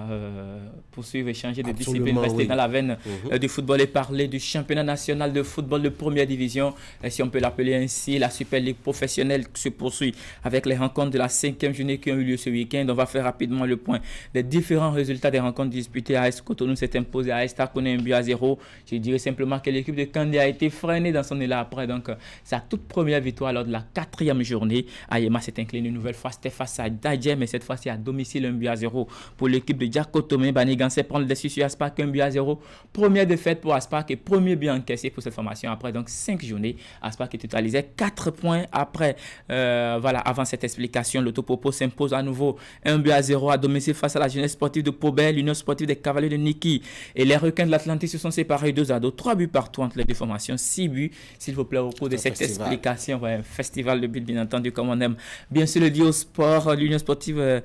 poursuivre et changer de discipline, rester dans la veine du football et parler du championnat national de football de première division, si on peut l'appeler ainsi. La Super Ligue professionnelle se poursuit avec les rencontres de la 5e journée qui ont eu lieu ce week-end. On va faire rapidement le point des différents résultats des rencontres disputées. AS Cotonou s'est imposé à AS Takoné 1-0. Je dirais simplement que l'équipe de Kandé a été freinée dans son élan après. Donc, sa toute première victoire lors de la 4e journée. Ayema s'est incliné une nouvelle fois. C'était face à Dadjem, mais cette fois-ci à domicile 1-0 pour l'équipe de Diakotome. Banigansé prend le dessus sur Aspak 1-0. Première défaite pour Aspak et premier but encaissé pour cette formation après donc 5 journées. Aspak qui totalisait 4 points après. Voilà, avant cette explication, l'Autopopo s'impose à nouveau 1-0 à domicile face à la jeunesse sportive de Pobel, l'Union sportive des Cavaliers de Niki et les Requins de l'Atlantique se sont séparés 2-2. 3 buts partout entre les deux formations, 6 buts s'il vous plaît au cours de cette explication. Ouais, un festival de buts bien entendu comme on aime. Bien sûr le Dio Sport, l'Union sportive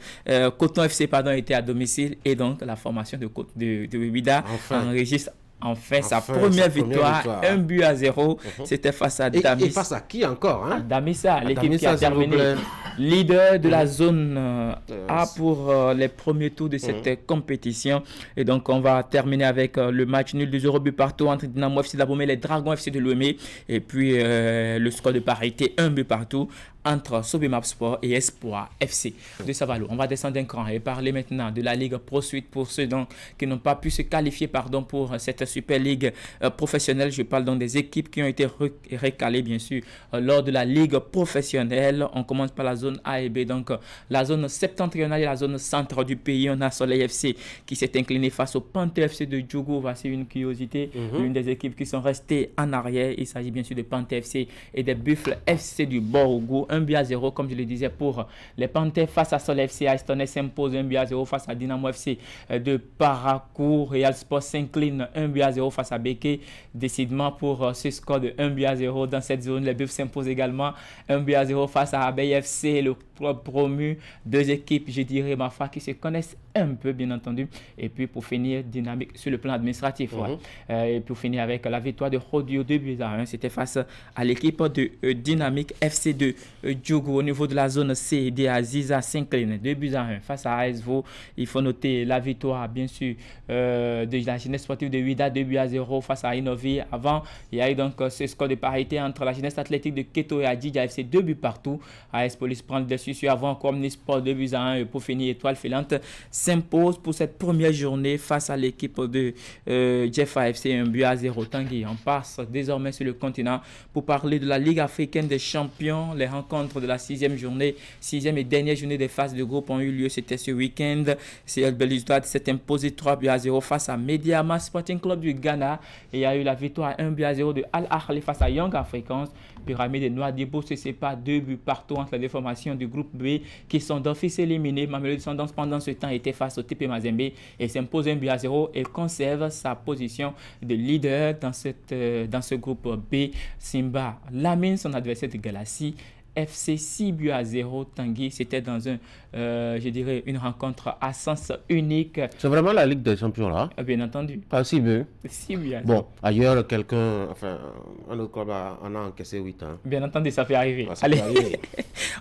Coton FC était à domicile et donc la formation de Wida enregistre sa première victoire, 1-0. C'était face à Damissa. Et face à qui encore Damissa, l'équipe qui a terminé leader de la zone A pour les premiers tours de cette compétition. Et donc on va terminer avec le match nul de 0 but partout entre Dynamo FC de Labomey et les Dragons FC de Lomé. Et puis le score de parité, 1 but partout entre Sobimap Sport et Espoir FC de Savalo. On va descendre d'un cran et parler maintenant de la Ligue Pro Suite pour ceux donc qui n'ont pas pu se qualifier pour cette Super Ligue professionnelle. Je parle donc des équipes qui ont été recalées bien sûr lors de la Ligue professionnelle. On commence par la zone A et B, donc la zone septentrionale et la zone centre du pays. On a Soleil FC qui s'est incliné face au Panthé FC de Djougou. Voici une curiosité, l'une des équipes qui sont restées en arrière. Il s'agit bien sûr de Panthé FC et des Buffles FC du Borougou. 1-0 comme je le disais pour les Panthers face à Soleil FC. Astonnet s'impose 1-0 face à Dynamo FC de Paracourt. Real Sport s'incline 1-0 face à Béké. Décidément pour ce score de 1-0 dans cette zone, les Buffles s'imposent également 1-0 face à Abeille FC, le club promu. 2 équipes, je dirais, Mafa, qui se connaissent un peu bien entendu. Et puis pour finir, dynamique sur le plan administratif. Et pour finir avec la victoire de Rodio 2-1, c'était face à l'équipe de Dynamique FC de Djougou. Au niveau de la zone C et D, Aziza s'incline 2-1 face à ASVO. Il faut noter la victoire bien sûr de la jeunesse sportive de Wida 2-0 face à Innovi. Avant, il y a eu donc ce score de parité entre la jeunesse athlétique de Keto et Adidja FC, 2 buts partout. AS Police prend le dessus sur avant comme Nisport 2-1 et pour finir Étoile Filante s'impose pour cette première journée face à l'équipe de Jeff AFC 1-0. Tanguy, on passe désormais sur le continent pour parler de la Ligue africaine des champions. Les rencontres de la 6e journée, 6e et dernière journée des phases de groupe ont eu lieu. C'était ce week-end. CL Belouizdad s'est imposé 3-0 face à Mediama Sporting Club du Ghana. Et il y a eu la victoire 1-0 de Al Ahly face à Young Africans. Pyramide et Nouadhibou se séparent 2 buts partout entre les formations du groupe B qui sont d'office éliminés. Mamelodi Sundowns pendant ce temps était face au TP Mazembe et s'impose 1-0 et conserve sa position de leader dans ce groupe B. Simba Lamine, son adversaire de Galassi, FC 6-0 Tanguy. C'était dans je dirais une rencontre à sens unique. C'est vraiment la Ligue des Champions là? Bien entendu. Pas 6-0. Bon, ailleurs, quelqu'un, enfin, un autre club en a encaissé 8 ans. Bien entendu, ça fait arriver. Ça Allez, arriver.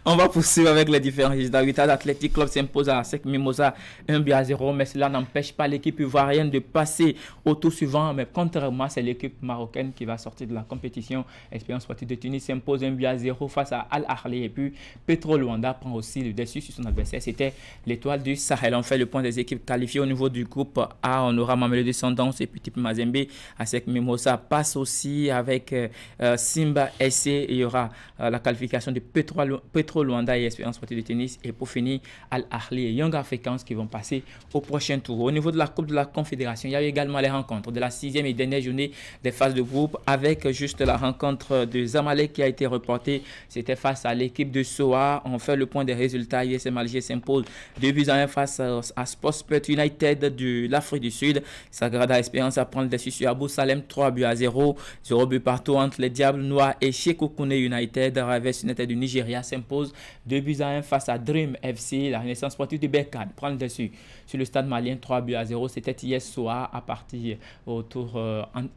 On va poursuivre avec les différents résultats. Vital Athletic Club s'impose à Sec Mimosa 1-0, mais cela n'empêche pas l'équipe ivoirienne de passer au tour suivant. Mais contrairement, c'est l'équipe marocaine qui va sortir de la compétition. Espérance Sportive de Tunis s'impose 1-0 face à Al Ahly. Et puis, Petro Luanda prend aussi le dessus sur son adversaire. C'était l'Étoile du Sahel. On fait le point des équipes qualifiées au niveau du groupe A. On aura Mamelodi Sundowns et puis Type Mazembe. À Sec Mimosa passe aussi avec Simba SC. Il y aura la qualification de Petro Luanda et Espérance Sportive de Tennis. Et pour finir, Al Ahly et Young Africans qui vont passer au prochain tour. Au niveau de la Coupe de la Confédération, il y a eu également les rencontres de la 6e et dernière journée des phases de groupe avec juste la rencontre de Zamalek qui a été reportée. C'était face à l'équipe de Soa. On fait le point des résultats. USM Alger s'impose 2-1 face à Sportspet United de l'Afrique du Sud. Sagrada Espérance à prendre le dessus sur Abou Salem 3-0. 0 but partout entre les Diables Noirs et Shekokune United. Rivers United du Nigeria s'impose 2-1 face à Dream FC. La Renaissance Sportive de Berkane prend le dessus sur le stade malien 3-0. C'était hier soir à partir au tour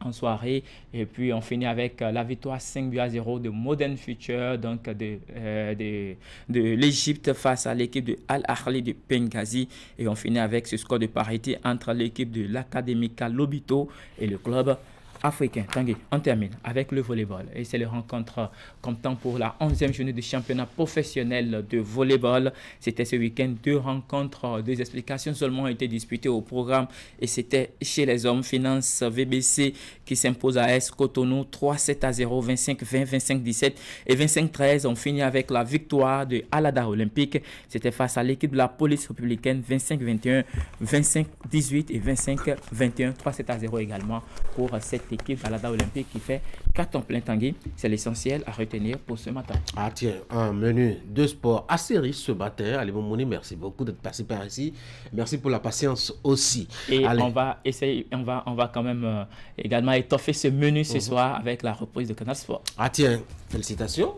en soirée. Et puis on finit avec la victoire 5-0 de Modern Future, donc de l'Égypte face à l'équipe de Al Ahly de Benghazi. Et on finit avec ce score de parité entre l'équipe de l'Académica Lobito et le club africain. Tanguy, on termine avec le volleyball. Et c'est le rencontre comptant pour la 11e journée du championnat professionnel de volleyball. C'était ce week-end. 2 rencontres, 2 explications seulement ont été disputées au programme. Et c'était chez les hommes. Finance VBC qui s'impose à S Cotonou 3-7-0, 25-20, 25-17 et 25-13. On finit avec la victoire de Alada Olympique. C'était face à l'équipe de la police républicaine 25-21, 25-18 et 25-21. 3-7-0 également pour cette équipe Alada Olympique qui fait carton plein. Tanguy. C'est l'essentiel à retenir pour ce matin. Ah tiens, un menu de sport assez riche ce matin. Allez, mon Mouni, merci beaucoup d'être passé par ici. Merci pour la patience aussi. Et allez, on va essayer, on va quand même également étoffer ce menu ce soir avec la reprise de Canal Sport. Ah tiens, félicitations.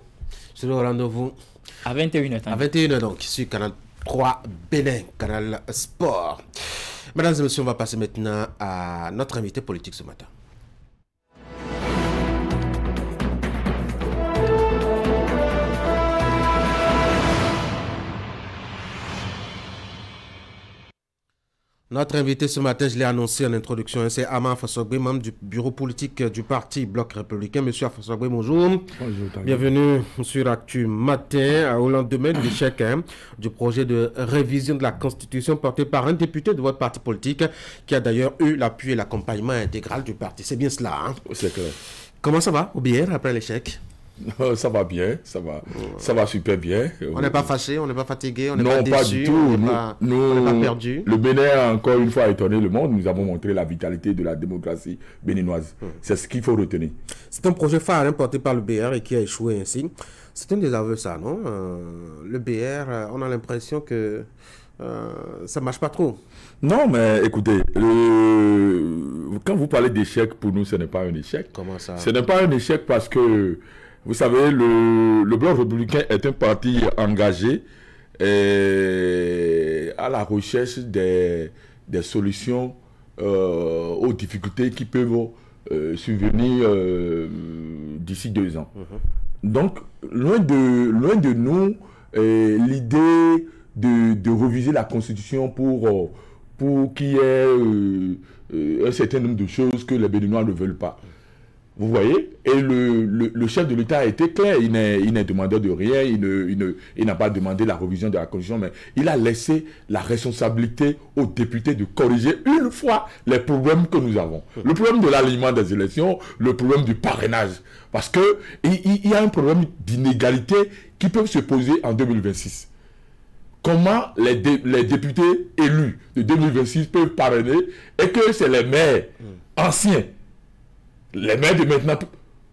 C'est le rendez-vous à 21h. À 21h donc, sur Canal 3 Bénin, Canal Sport. Mesdames et messieurs, on va passer maintenant à notre invité politique ce matin. Notre invité ce matin, je l'ai annoncé en introduction, c'est Ama Afasogbe, membre du bureau politique du parti Bloc Républicain. Monsieur Afasogbe, bonjour. Bonjour. Bienvenue sur Actu Matin, au lendemain de l'échec du projet de révision de la Constitution porté par un député de votre parti politique qui a d'ailleurs eu l'appui et l'accompagnement intégral du parti. C'est bien cela, hein? C'est clair. Comment ça va, Obier, après l'échec? Ça va bien, ça va super bien. On n'est pas fâché, on n'est pas fatigué, on n'est pas déçu, pas du tout. on n'est pas perdu. Le Bénin a encore une fois étonné le monde. Nous avons montré la vitalité de la démocratie béninoise. C'est ce qu'il faut retenir. C'est un projet phare porté par le BR et qui a échoué ainsi. C'est un désaveu ça, non? Le BR, on a l'impression que ça ne marche pas trop. Non, mais écoutez, quand vous parlez d'échec, pour nous, ce n'est pas un échec. Comment ça? Ce n'est pas un échec parce que vous savez, le Bloc républicain est un parti engagé à la recherche des solutions aux difficultés qui peuvent survenir d'ici 2 ans. Donc, loin de nous, l'idée de reviser la Constitution pour qu'il y ait un certain nombre de choses que les Béninois ne veulent pas. Vous voyez? Et le chef de l'État a été clair. Il n'est demandeur de rien. Il n'a pas demandé la révision de la Constitution, mais il a laissé la responsabilité aux députés de corriger une fois les problèmes que nous avons. Le problème de l'alignement des élections, le problème du parrainage. Parce qu'il y a un problème d'inégalité qui peut se poser en 2026. Comment les députés élus de 2026 peuvent parrainer et que c'est les maires anciens, les maires de maintenant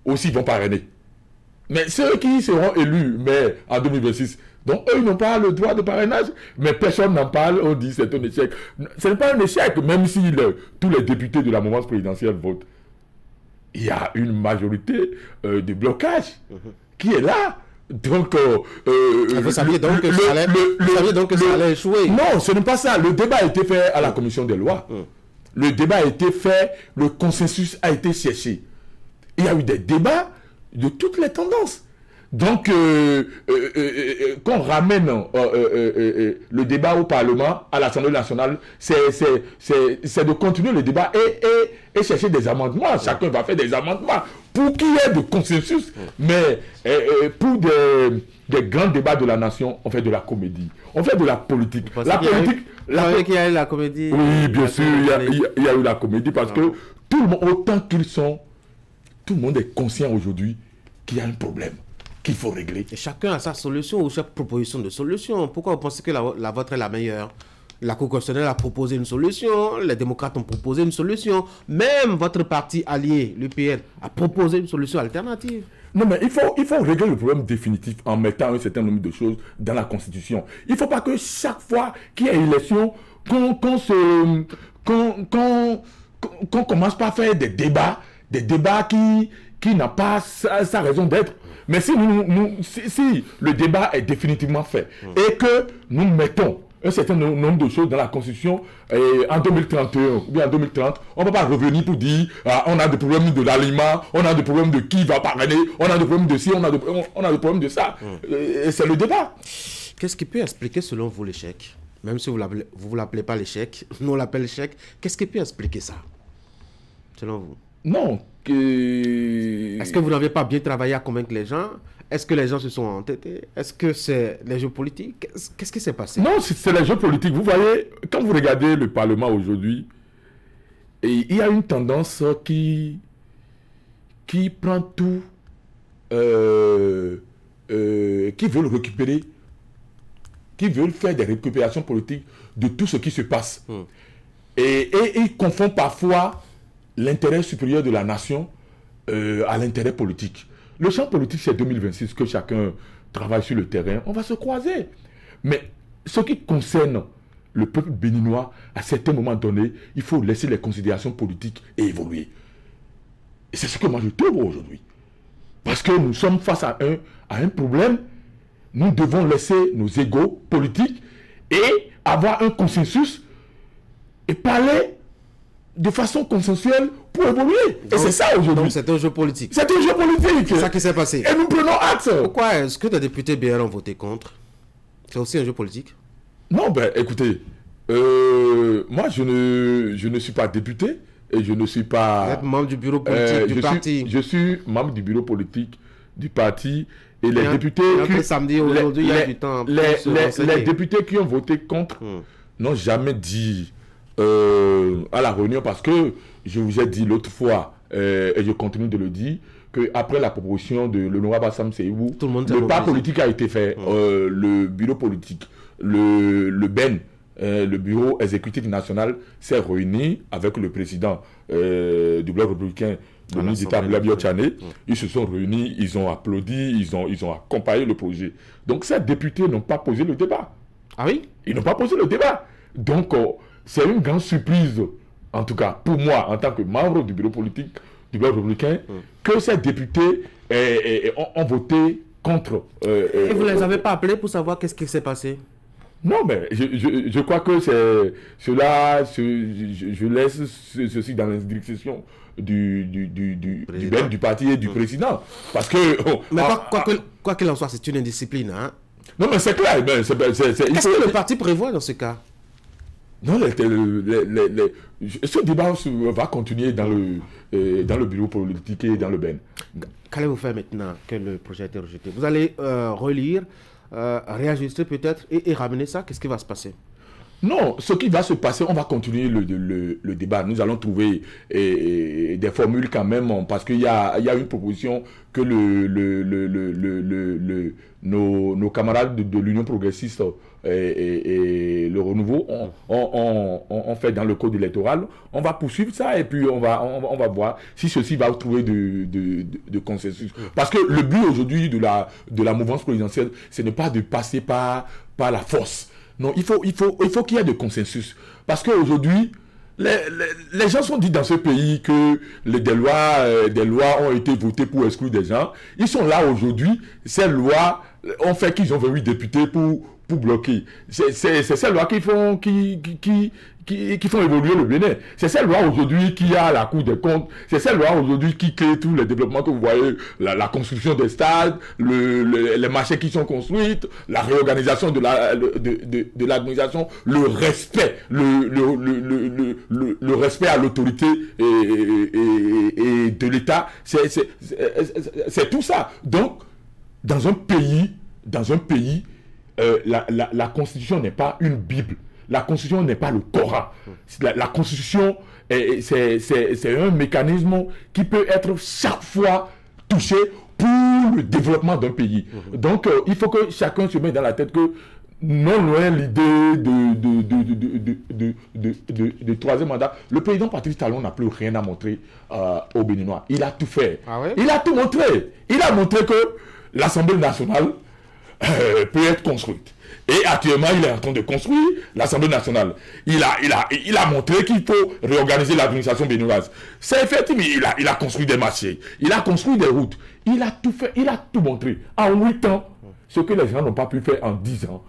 aussi vont parrainer. Mais ceux qui seront élus maires en 2026, donc eux, ils n'ont pas le droit de parrainage, mais personne n'en parle, on dit c'est un échec. Ce n'est pas un échec, même si tous les députés de la mouvance présidentielle votent. Il y a une majorité de blocage qui est là. Donc, vous saviez donc que ça allait échouer. Non, ce n'est pas ça. Le débat a été fait à la commission des lois. Le débat a été fait, le consensus a été cherché. Il y a eu des débats de toutes les tendances. Donc, qu'on ramène le débat au Parlement, à l'Assemblée nationale, c'est de continuer le débat et chercher des amendements. Chacun va faire des amendements pour qu'il y ait de consensus. Mais pour des grands débats de la nation, on fait de la comédie. On fait de la politique. La politique... qu'il y a eu la comédie. Oui, bien sûr, il y a eu la comédie parce que tout le monde, autant qu'ils sont, tout le monde est conscient aujourd'hui qu'il y a un problème qu'il faut régler. Et chacun a sa solution ou chaque proposition de solution. Pourquoi vous pensez que la vôtre est la meilleure? La Cour constitutionnelle a proposé une solution, les démocrates ont proposé une solution, même votre parti allié, l'UPR, a proposé une solution alternative. Non, mais il faut régler le problème définitif en mettant un certain nombre de choses dans la Constitution. Il ne faut pas que chaque fois qu'il y a élection, qu'on commence par faire des débats qui n'ont pas sa raison d'être. Mais si le débat est définitivement fait et que nous mettons un certain nombre de choses dans la Constitution en 2031 ou bien en 2030, on ne va pas revenir pour dire on a des problèmes de l'aliment, on a des problèmes de qui va parrainer, on a des problèmes de ci, on a des problèmes de ça. C'est le débat. Qu'est-ce qui peut expliquer selon vous l'échec? Même si vous ne l'appelez pas l'échec, nous on l'appelle l'échec. Qu'est-ce qui peut expliquer ça, selon vous? Non. Est-ce que vous n'avez pas bien travaillé à convaincre les gens? Est-ce que les gens se sont entêtés? Est-ce que c'est les jeux politiques? Qu'est-ce qui s'est passé? Non, c'est les jeux politiques. Vous voyez, quand vous regardez le Parlement aujourd'hui, il y a une tendance qui prend tout, qui veulent récupérer, qui veulent faire des récupérations politiques de tout ce qui se passe. Et ils confondent parfois l'intérêt supérieur de la nation à l'intérêt politique. Le champ politique, c'est 2026, que chacun travaille sur le terrain. On va se croiser. Mais ce qui concerne le peuple béninois, à certains moments donnés, il faut laisser les considérations politiques et évoluer. Et c'est ce que moi je trouve aujourd'hui. Parce que nous sommes face à un problème. Nous devons laisser nos égos politiques et avoir un consensus et parler de façon consensuelle pour évoluer. Et c'est ça aujourd'hui. Donc c'est un jeu politique. C'est un jeu politique. C'est ça qui s'est passé. Et nous prenons acte. Pourquoi est-ce que les députés BR ont voté contre? C'est aussi un jeu politique? Non, ben écoutez, moi je ne suis pas député et je ne suis pas... Vous êtes membre du bureau politique du parti. Je suis membre du bureau politique du parti et les députés... samedi, aujourd'hui, il y a du temps. Les députés qui ont voté contre n'ont jamais dit... à la réunion, parce que je vous ai dit l'autre fois et je continue de le dire qu'après la proposition de l'honorable Sam Seibou, le pas politique a été fait. Le bureau politique, le BEN, le bureau exécutif national s'est réuni avec le président du bloc républicain, le ministre d'État Blabio Tchane. Ils se sont réunis, ils ont applaudi, ils ont accompagné le projet. Donc ces députés n'ont pas posé le débat. Ah oui? Ils n'ont pas posé le débat. Donc c'est une grande surprise, en tout cas pour moi, en tant que membre du bureau politique du bloc républicain, que ces députés ont voté contre. Et vous ne les avez pas appelés pour savoir qu'est-ce qui s'est passé? Non, mais je crois que c'est cela, je laisse ceci dans l'instruction du parti et du président. Parce que... mais quoi qu'il en soit, c'est une indiscipline. Hein? Non, mais c'est clair. Qu'est-ce que le parti prévoit dans ce cas? Non, ce débat va continuer dans le bureau politique et dans le BEN. Qu'allez-vous faire maintenant que le projet a été rejeté? Vous allez relire, réajuster peut-être et ramener ça? Qu'est-ce qui va se passer? Non, ce qui va se passer, on va continuer le débat. Nous allons trouver des formules quand même, parce qu'il y a une proposition que nos camarades de l'Union progressiste et le renouveau ont fait dans le code électoral. On va poursuivre ça et puis on va voir si ceci va trouver de consensus. Parce que le but aujourd'hui de la mouvance présidentielle, ce n'est pas de passer par la force. Non, il faut qu'il y ait de consensus. Parce qu'aujourd'hui, les gens sont dit dans ce pays que des lois ont été votées pour exclure des gens. Ils sont là aujourd'hui. Ces lois ont fait qu'ils ont 28 députés pour bloquer. C'est ces lois qui font évoluer le Bénin. C'est cette loi aujourd'hui qui a la Cour des comptes. C'est cette loi aujourd'hui qui crée tous les développements que vous voyez, la construction des stades, les marchés qui sont construits, la réorganisation de l'administration, le respect, le respect à l'autorité et de l'État. C'est tout ça. Donc, dans un pays, la Constitution n'est pas une Bible. La Constitution n'est pas le Coran. La Constitution, c'est un mécanisme qui peut être chaque fois touché pour le développement d'un pays. Donc, il faut que chacun se mette dans la tête que non loin l'idée de troisième mandat, le président Patrice Talon n'a plus rien à montrer aux Béninois. Il a tout fait. Ah ouais? Il a tout montré. Il a montré que l'Assemblée nationale peut être construite. Et actuellement, il est en train de construire l'Assemblée nationale. Il a montré qu'il faut réorganiser l'administration béninoise. C'est effectivement, il a construit des marchés, il a construit des routes, il a tout fait, il a tout montré. En 8 ans, ce que les gens n'ont pas pu faire en 10 ans,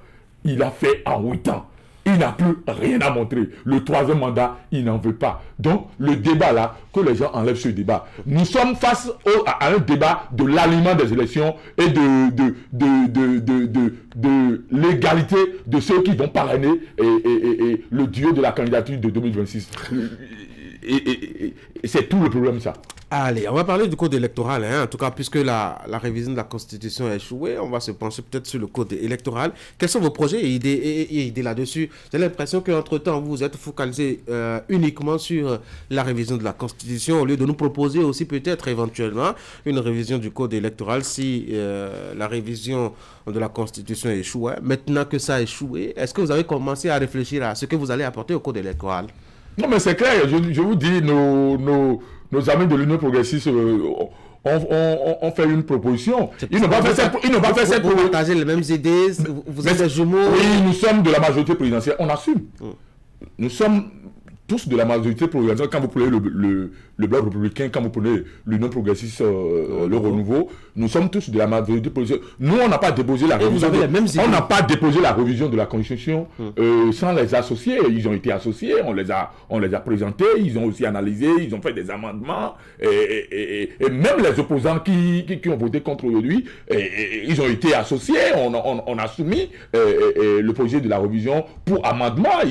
il a fait en 8 ans. Il n'a plus rien à montrer. Le troisième mandat, il n'en veut pas. Donc, le débat là, que les gens enlèvent ce débat. Nous sommes face à un débat de l'aliment des élections et de l'égalité de ceux qui vont parrainer et le duo de la candidature de 2026. Et c'est tout le problème, ça. Allez, on va parler du code électoral, hein. En tout cas, puisque la révision de la Constitution a échoué, on va se pencher peut-être sur le code électoral. Quels sont vos projets et idées là-dessus? J'ai l'impression qu'entre-temps, vous vous êtes focalisé uniquement sur la révision de la Constitution, au lieu de nous proposer aussi peut-être éventuellement une révision du code électoral si la révision de la Constitution échoue. Maintenant que ça a échoué, est-ce que vous avez commencé à réfléchir à ce que vous allez apporter au code électoral? Non, mais c'est clair, je vous dis, nos amis de l'Union progressiste ont fait une proposition. Ils n'ont pas fait cette proposition. Vous partagez les mêmes idées, vous êtes des jumeaux. Oui, nous sommes de la majorité présidentielle, on assume. Nous sommes tous de la majorité présidentielle. Quand vous prenez le bloc républicain, quand vous prenez l'Union progressiste, le renouveau, nous sommes tous de la majorité présidentielle. Nous, on n'a pas déposé la révision. On n'a pas déposé la révision de la Constitution sans les associer. Ils ont été associés, on les a présentés, ils ont aussi analysé, ils ont fait des amendements. Et même les opposants qui ont voté contre aujourd'hui, ils ont été associés. On a soumis le projet de la révision pour amendement.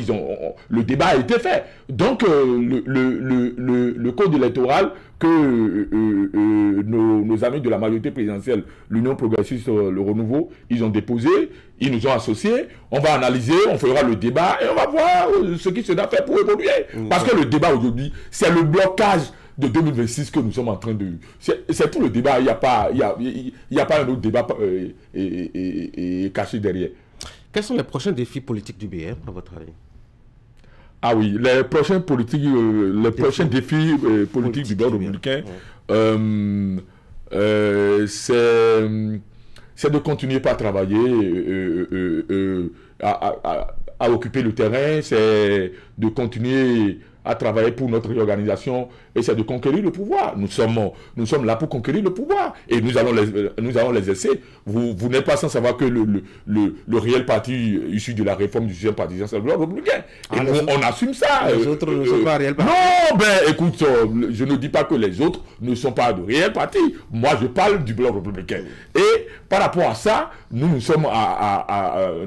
Le débat a été fait. Donc, le code électoral que nos amis de la majorité présidentielle, l'Union progressiste, le renouveau, ils ont déposé, ils nous ont associés, on va analyser, on fera le débat et on va voir ce qui sera fait pour évoluer. Parce que le débat aujourd'hui, c'est le blocage de 2026 que nous sommes en train de... C'est tout le débat, il n'y a pas un autre débat caché derrière. Quels sont les prochains défis politiques du BR, à votre avis? Ah oui, les prochains défis politiques du bloc républicain, c'est de continuer par travailler, à occuper le terrain, c'est de continuer à travailler pour notre réorganisation et c'est de conquérir le pouvoir. Nous sommes là pour conquérir le pouvoir et nous allons les essayer. Vous n'êtes pas sans savoir que le réel parti issu de la réforme du système partisan, c'est le bloc républicain. Et on assume ça. Les autres ne sont pas réels partis. Non, ben écoute, je ne dis pas que les autres ne sont pas de réels partis. Moi, je parle du bloc républicain. Et par rapport à ça, nous sommes à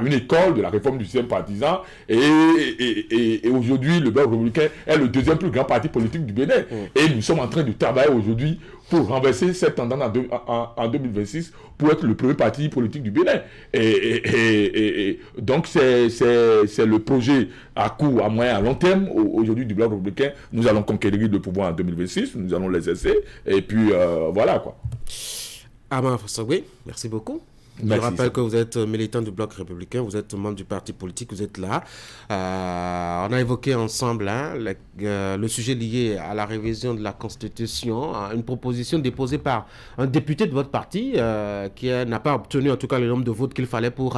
une école de la réforme du système partisan et aujourd'hui, le bloc républicain est le deuxième plus grand parti politique du Bénin. Et nous sommes en train de travailler aujourd'hui pour renverser cette tendance en 2026 pour être le premier parti politique du Bénin. Et donc, c'est le projet à court, à moyen, à long terme aujourd'hui du bloc républicain. Nous allons conquérir le pouvoir en 2026, nous allons les essayer. Et puis, voilà quoi. Amar Fossogwe, merci beaucoup. Je rappelle que vous êtes militant du Bloc républicain, vous êtes membre du parti politique, vous êtes là. On a évoqué ensemble le sujet lié à la révision de la Constitution, une proposition déposée par un député de votre parti qui n'a pas obtenu en tout cas le nombre de votes qu'il fallait pour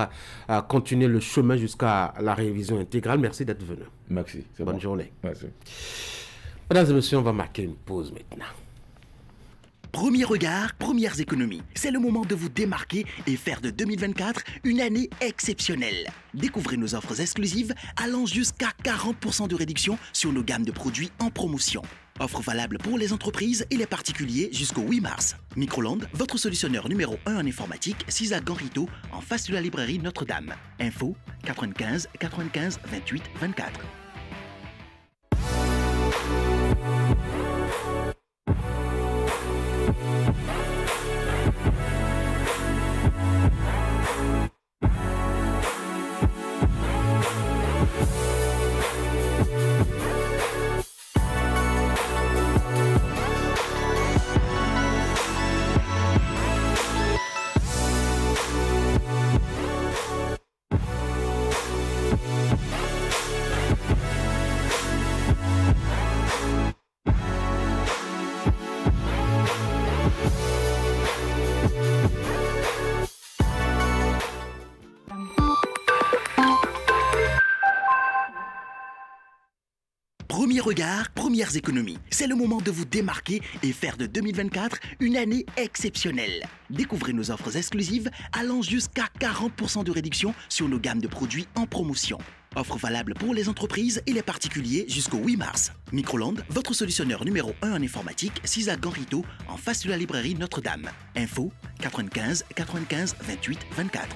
continuer le chemin jusqu'à la révision intégrale. Merci d'être venu. Merci. Bonne journée. Merci. Mesdames et messieurs, on va marquer une pause maintenant. Premier regard, premières économies. C'est le moment de vous démarquer et faire de 2024 une année exceptionnelle. Découvrez nos offres exclusives allant jusqu'à 40% de réduction sur nos gammes de produits en promotion. Offre valable pour les entreprises et les particuliers jusqu'au 8 mars. Microland, votre solutionneur numéro 1 en informatique, 6 à Ganrito, en face de la librairie Notre-Dame. Info 95 95 28 24. Premier regard, premières économies. C'est le moment de vous démarquer et faire de 2024 une année exceptionnelle. Découvrez nos offres exclusives allant jusqu'à 40% de réduction sur nos gammes de produits en promotion. Offre valable pour les entreprises et les particuliers jusqu'au 8 mars. Microland, votre solutionneur numéro 1 en informatique, 6 à Ganrito, en face de la librairie Notre-Dame. Info 95 95 28 24.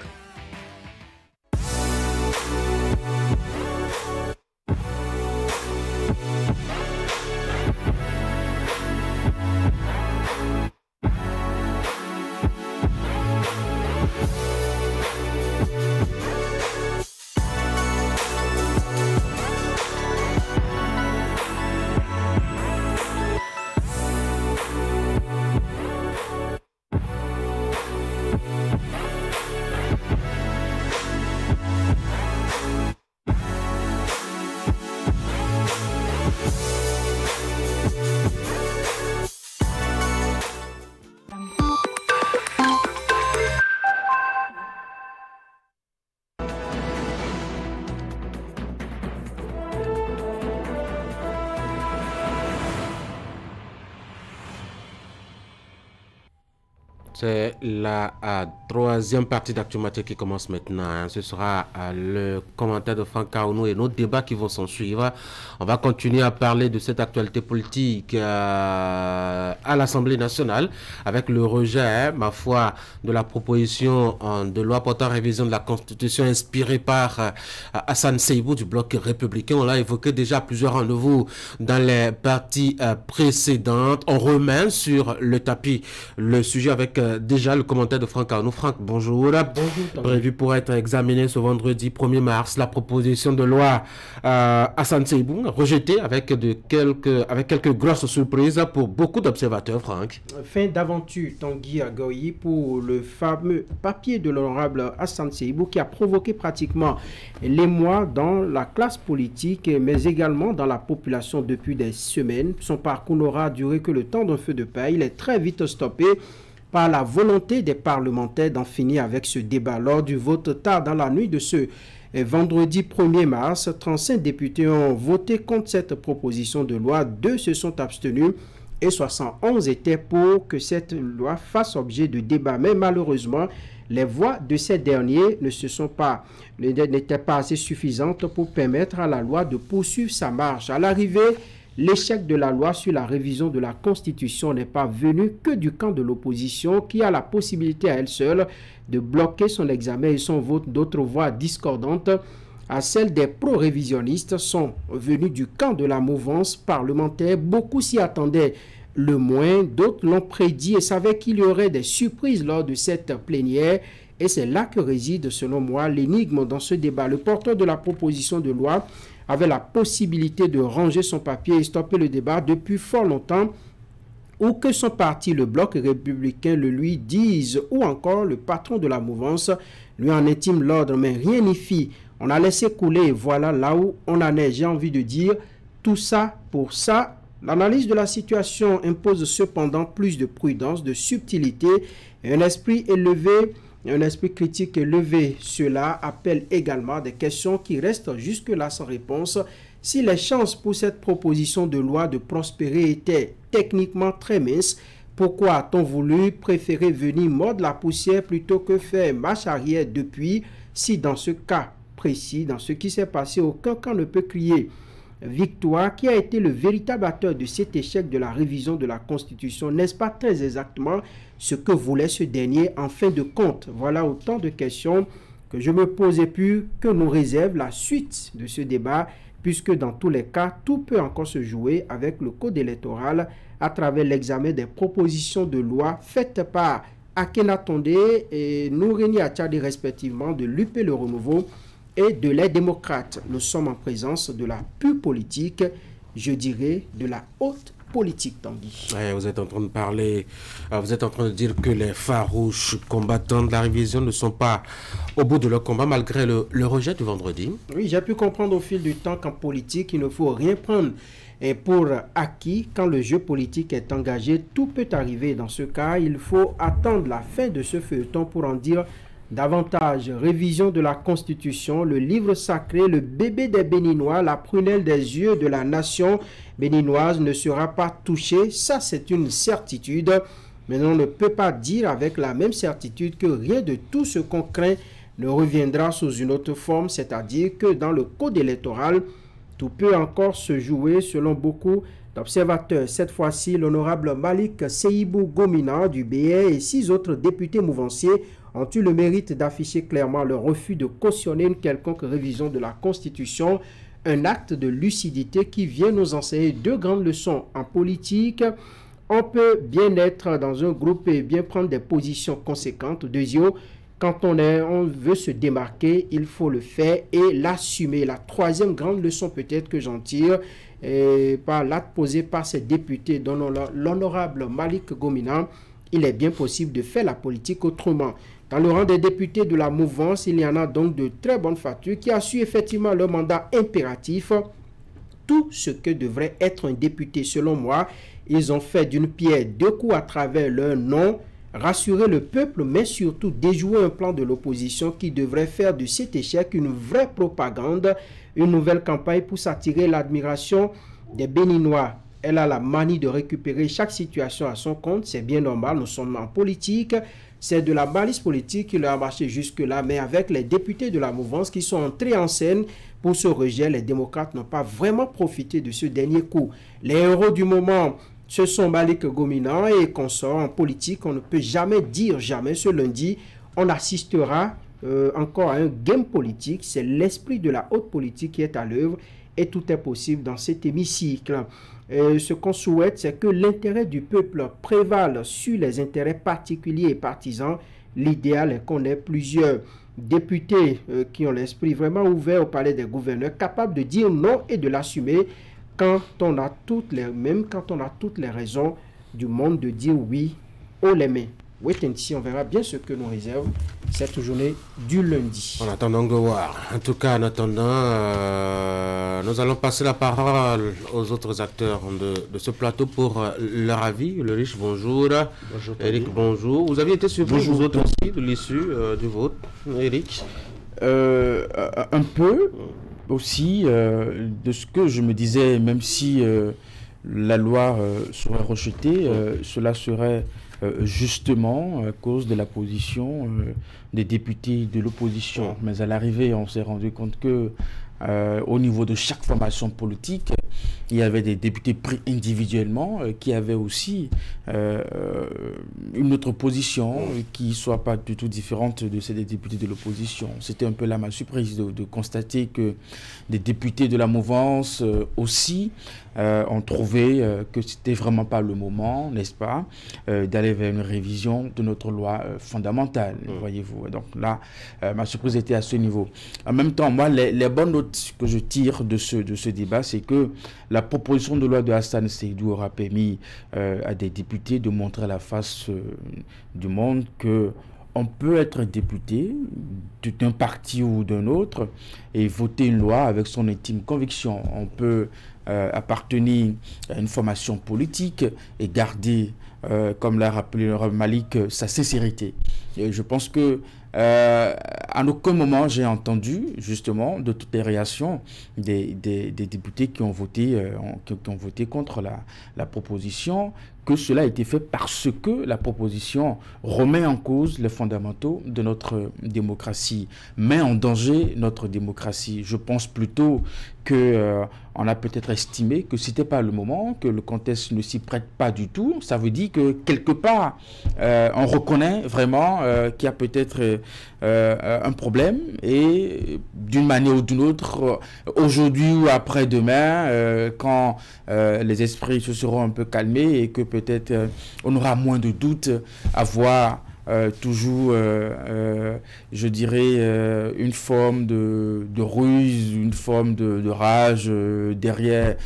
C'est la troisième partie d'Actualité qui commence maintenant. Ce sera le commentaire de Franck Kaounou et nos débats qui vont s'en suivre. On va continuer à parler de cette actualité politique à l'Assemblée nationale avec le rejet, ma foi, de la proposition de loi portant révision de la Constitution inspirée par Hassan Seibou du Bloc républicain. On l'a évoqué déjà plusieurs rendez-vous dans les parties précédentes. On remet sur le tapis le sujet avec déjà le commentaire de Franck Arnaud. Franck, bonjour. Bonjour. Prévu pour être examiné ce vendredi 1er mars, la proposition de loi Hassan Seibou, rejetée avec quelques grosses surprises pour beaucoup d'observateurs, Franck. Fin d'aventure, Tanguy Agoyi, pour le fameux papier de l'honorable Hassan Seibou qui a provoqué pratiquement l'émoi dans la classe politique, mais également dans la population depuis des semaines. Son parcours n'aura duré que le temps d'un feu de paille. Il est très vite stoppé par la volonté des parlementaires d'en finir avec ce débat. Lors du vote tard dans la nuit de ce vendredi 1er mars, 35 députés ont voté contre cette proposition de loi, 2 se sont abstenus et 71 étaient pour que cette loi fasse objet de débat. Mais malheureusement, les voix de ces derniers n'étaient pas assez suffisantes pour permettre à la loi de poursuivre sa marche. À l'arrivée, l'échec de la loi sur la révision de la Constitution n'est pas venu que du camp de l'opposition qui a la possibilité à elle seule de bloquer son examen et son vote. D'autres voix discordantes à celles des pro-révisionnistes sont venues du camp de la mouvance parlementaire. Beaucoup s'y attendaient le moins, d'autres l'ont prédit et savaient qu'il y aurait des surprises lors de cette plénière. Et c'est là que réside, selon moi, l'énigme dans ce débat. Le porteur de la proposition de loi avait la possibilité de ranger son papier et stopper le débat depuis fort longtemps. ou que son parti, le Bloc républicain, le lui dise, ou encore le patron de la mouvance lui en intime l'ordre, mais rien n'y fit. On a laissé couler et voilà là où on en est. J'ai envie de dire tout ça pour ça. L'analyse de la situation impose cependant plus de prudence, de subtilité et un esprit élevé, un esprit critique élevé. Cela appelle également des questions qui restent jusque-là sans réponse. Si les chances pour cette proposition de loi de prospérer étaient techniquement très minces, pourquoi a-t-on voulu préférer venir mordre la poussière plutôt que faire marche arrière depuis, si dans ce cas précis, dans ce qui s'est passé, aucun camp ne peut crier victoire? Qui a été le véritable acteur de cet échec de la révision de la Constitution? N'est-ce pas très exactement ce que voulait ce dernier en fin de compte? Voilà autant de questions que je me pose et puis que nous réserve la suite de ce débat, puisque dans tous les cas, tout peut encore se jouer avec le code électoral à travers l'examen des propositions de loi faites par Akhenatonde et Nouréni Attiadi respectivement de l'UP Le Renouveau et de les démocrates. Nous sommes en présence de la pure politique, je dirais de la haute politique, Tanguy. Ouais, vous êtes en train de parler, vous êtes en train de dire que les farouches combattants de la révision ne sont pas au bout de leur combat malgré le rejet du vendredi. Oui, j'ai pu comprendre au fil du temps qu'en politique, il ne faut rien prendre pour acquis. Quand le jeu politique est engagé, tout peut arriver. Dans ce cas, il faut attendre la fin de ce feuilleton pour en dire davantage. Révision de la Constitution, le livre sacré, le bébé des Béninois, la prunelle des yeux de la nation béninoise ne sera pas touchée. Ça, c'est une certitude. Mais on ne peut pas dire avec la même certitude que rien de tout ce qu'on craint ne reviendra sous une autre forme, c'est-à-dire que dans le code électoral, tout peut encore se jouer selon beaucoup d'observateurs. Cette fois-ci, l'honorable Malik Seibou Gomina du BR et 6 autres députés mouvanciers ont eu le mérite d'afficher clairement leur refus de cautionner une quelconque révision de la Constitution, un acte de lucidité qui vient nous enseigner 2 grandes leçons. En politique, on peut bien être dans un groupe et bien prendre des positions conséquentes. Deuxièmement, quand on veut se démarquer, il faut le faire et l'assumer. La 3e grande leçon peut-être que j'en tire, par l'acte posé par ces députés, dont l'honorable Malik Gomina, il est bien possible de faire la politique autrement. Dans le rang des députés de la mouvance, il y en a donc de très bonnes factures qui assurent effectivement leur mandat impératif. Tout ce que devrait être un député, selon moi, ils ont fait d'une pierre 2 coups à travers leur nom, rassurer le peuple, mais surtout déjouer un plan de l'opposition qui devrait faire de cet échec une vraie propagande, une nouvelle campagne pour s'attirer l'admiration des Béninois. Elle a la manie de récupérer chaque situation à son compte, c'est bien normal, nous sommes en politique, c'est de la malice politique qui leur a marché jusque-là, mais avec les députés de la mouvance qui sont entrés en scène pour ce rejet, les démocrates n'ont pas vraiment profité de ce dernier coup. Les héros du moment, ce sont Malik Gomina et consorts. En politique, on ne peut jamais dire jamais. Ce lundi, on assistera encore à un game politique. C'est l'esprit de la haute politique qui est à l'œuvre et tout est possible dans cet hémicycle. Ce qu'on souhaite, c'est que l'intérêt du peuple prévale sur les intérêts particuliers et partisans. L'idéal est qu'on ait plusieurs députés qui ont l'esprit vraiment ouvert au palais des gouverneurs, capables de dire non et de l'assumer quand on a toutes les raisons du monde de dire oui haut les mains. Wait and see, on verra bien ce que nous réserve cette journée du lundi. En attendant de voir. En tout cas, en attendant, nous allons passer la parole aux autres acteurs de ce plateau pour leur avis. Le riche, bonjour. Bonjour. Eric, bonjour. Vous aviez été surpris, vous autres aussi, de l'issue du vote, Eric? Un peu aussi, de ce que je me disais, même si la loi serait rejetée, cela serait justement à cause de la position des députés de l'opposition. Mais à l'arrivée, on s'est rendu compte que au niveau de chaque formation politique, il y avait des députés pris individuellement qui avaient aussi une autre position qui ne soit pas du tout différente de celle des députés de l'opposition. C'était un peu là ma surprise de constater que des députés de la mouvance aussi ont trouvé que c'était vraiment pas le moment, n'est-ce pas, d'aller vers une révision de notre loi fondamentale, voyez-vous. Donc là, ma surprise était à ce niveau. En même temps, moi, les bonnes notes que je tire de ce débat, c'est que la proposition de loi de Hassan Seydou aura permis à des députés de montrer la face du monde que on peut être député d'un parti ou d'un autre et voter une loi avec son intime conviction. On peut appartenir à une formation politique et garder, comme l'a rappelé le Malik, sa sincérité. Et je pense que à aucun moment j'ai entendu justement de toutes les réactions des députés qui ont voté contre la proposition, que cela a été fait parce que la proposition remet en cause les fondamentaux de notre démocratie, met en danger notre démocratie. Je pense plutôt que on a peut-être estimé que ce n'était pas le moment, que le contexte ne s'y prête pas du tout. Ça veut dire que quelque part, on reconnaît vraiment qu'il y a peut-être un problème et d'une manière ou d'une autre, aujourd'hui ou après-demain, quand les esprits se seront un peu calmés et que peut-être on aura moins de doutes à voir toujours, je dirais, une forme de ruse, une forme de rage derrière